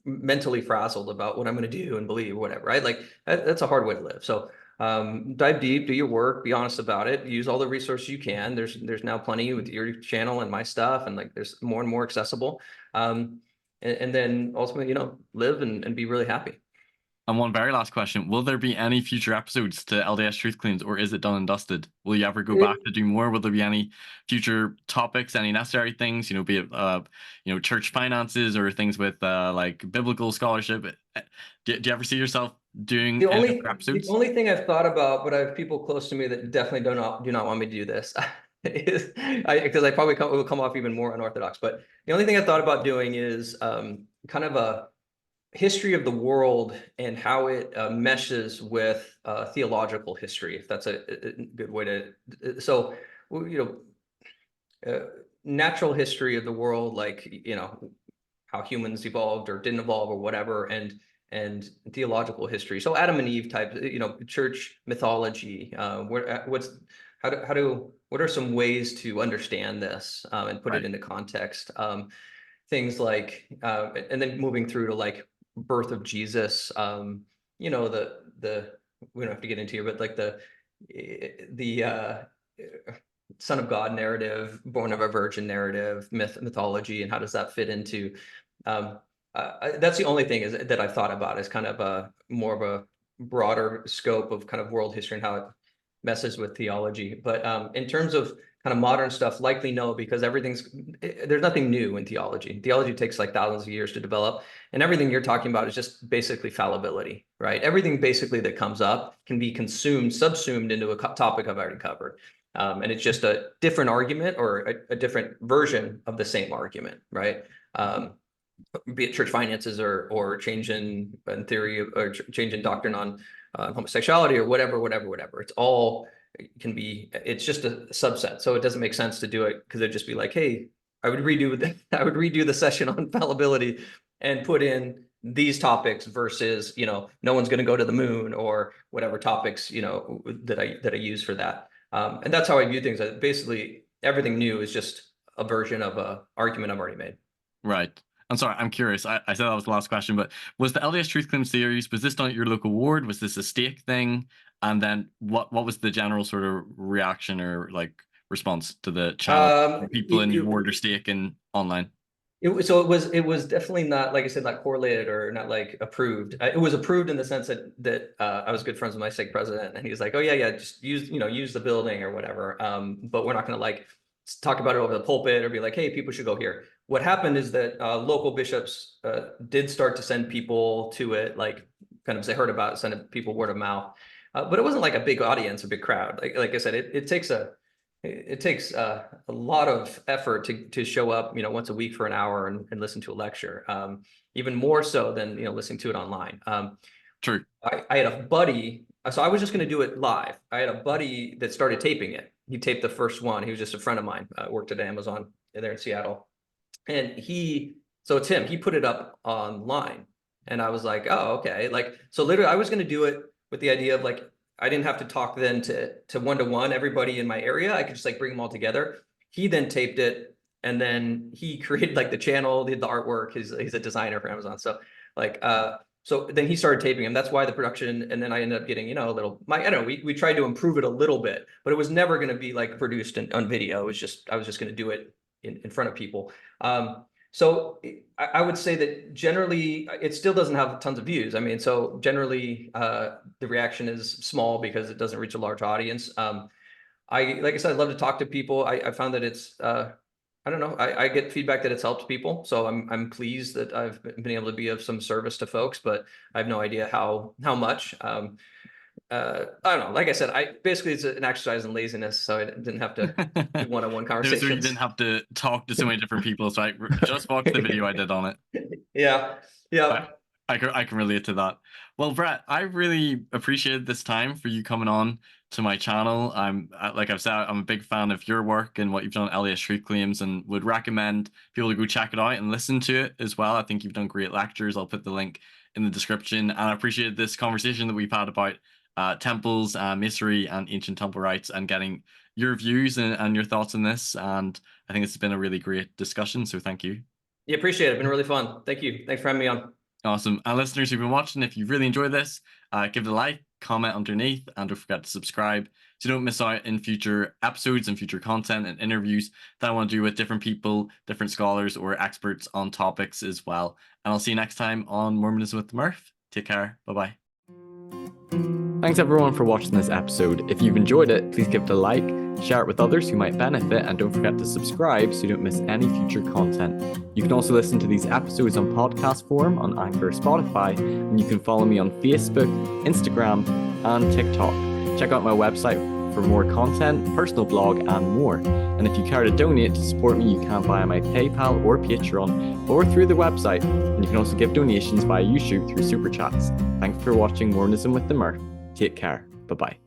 mentally frazzled about what I'm going to do and believe or whatever, right? Like that's a hard way to live. So dive deep, do your work, be honest about it, use all the resources you can. There's now plenty with your channel and my stuff, and like there's more and more accessible. And then ultimately, live and be really happy. And one very last question: will there be any future episodes to LDS Truth Claims, or is it done and dusted? Will you ever go back to do more? Will there be any future topics, any necessary things? Be it church finances or things with like biblical scholarship. Do you ever see yourself doing any other The episodes? only thing I've thought about, but I have people close to me that definitely do not want me to do this, is because I probably will come off even more unorthodox. But the only thing I thought about doing is kind of a history of the world and how it meshes with theological history, if that's a good way to. So, uh, natural history of the world, like how humans evolved or didn't evolve or whatever, and theological history. So Adam and Eve type, church mythology. What are some ways to understand this and put it Right. into context? Things like, and then moving through to like birth of Jesus. The we don't have to get into here, but like the Son of God narrative, born of a virgin narrative, mythology, and how does that fit into That's the only thing is that I've thought about is kind of more of a broader scope of kind of world history and how it messes with theology. But in terms of kind of modern stuff, likely no, because there's nothing new in theology. Theology takes like thousands of years to develop, and everything you're talking about is just basically fallibility, right? Everything basically that comes up can be subsumed into a topic I've already covered. And it's just a different argument or a different version of the same argument, right? Be it church finances or change in theory or change in doctrine on homosexuality or whatever. It's just a subset. So it doesn't make sense to do it because it'd just be like, hey, I would redo the session on fallibility and put in these topics versus, no one's going to go to the moon or whatever topics, that I use for that. And that's how I view things. Basically, everything new is just a version of a argument I've already made. Right. I'm sorry, I'm curious. I said that was the last question, but was the LDS Truth Claims series, was this done at your local ward? Was this a stake thing? And then what was the general sort of reaction or like response to the channel? People in your ward or stake and online? It was definitely not, like I said, not correlated or not like approved. It was approved in the sense that I was good friends with my stake president, and he was like, oh yeah, just use the building or whatever. But we're not going to like talk about it over the pulpit or be like, hey, people should go here. What happened is that local bishops did start to send people to it, like kind of they heard about it, send people word of mouth. But it wasn't like a big audience, a big crowd. Like I said, it takes a lot of effort to show up, once a week for an hour and listen to a lecture, even more so than, listening to it online. True. I had a buddy, so I was just going to do it live. I had a buddy that started taping it. He taped the first one. He was just a friend of mine, worked at Amazon there in Seattle. And so it's him, he put it up online. And I was like, oh, okay. So literally I was going to do it with the idea of like, I didn't have to talk then to one-to-one everybody in my area. I could just like bring them all together. He then taped it, and then he created like the channel, the artwork. He's a designer for Amazon. So so then he started taping them. That's why the production, and then I ended up getting, I don't know, we tried to improve it a little bit, but it was never going to be like produced on video. I was just going to do it in front of people. So I would say that generally it still doesn't have tons of views. I mean, so generally the reaction is small because it doesn't reach a large audience. Like I said, I love to talk to people. I found that it's, I don't know, I get feedback that it's helped people. So I'm pleased that I've been able to be of some service to folks, but I have no idea how much. I don't know. Like I said, basically it's an exercise in laziness, so I didn't have to do one-on-one conversations. So you didn't have to talk to so many different people, so I just watched the video I did on it. Yeah. I can relate to that. Well, Brett, I really appreciated this time for you coming on to my channel. Like I've said, I'm a big fan of your work and what you've done at LDS Truth Claims, and would recommend people to go check it out and listen to it as well. I think you've done great lectures. I'll put the link in the description. And I appreciated this conversation that we've had about temples, masonry, and ancient temple rites, and getting your views and your thoughts on this. And I think it's been a really great discussion. So thank you. Yeah, appreciate it. It's been really fun. Thank you. Thanks for having me on. Awesome. And listeners who've been watching, if you really enjoyed this, give it a like, comment underneath, and don't forget to subscribe so you don't miss out in future episodes and future content and interviews that I want to do with different people, different scholars, or experts on topics as well. And I'll see you next time on Mormonism with Murph. Take care. Bye-bye. Thanks everyone for watching this episode. If you've enjoyed it, please give it a like, share it with others who might benefit, and don't forget to subscribe so you don't miss any future content. You can also listen to these episodes on podcast form on Anchor or Spotify, and you can follow me on Facebook, Instagram, and TikTok. Check out my website for more content, personal blog, and more. And if you care to donate to support me, you can via my PayPal or Patreon, or through the website. And you can also give donations via YouTube through Super Chats. Thanks for watching Mormonism with the Murph. Take care. Bye-bye.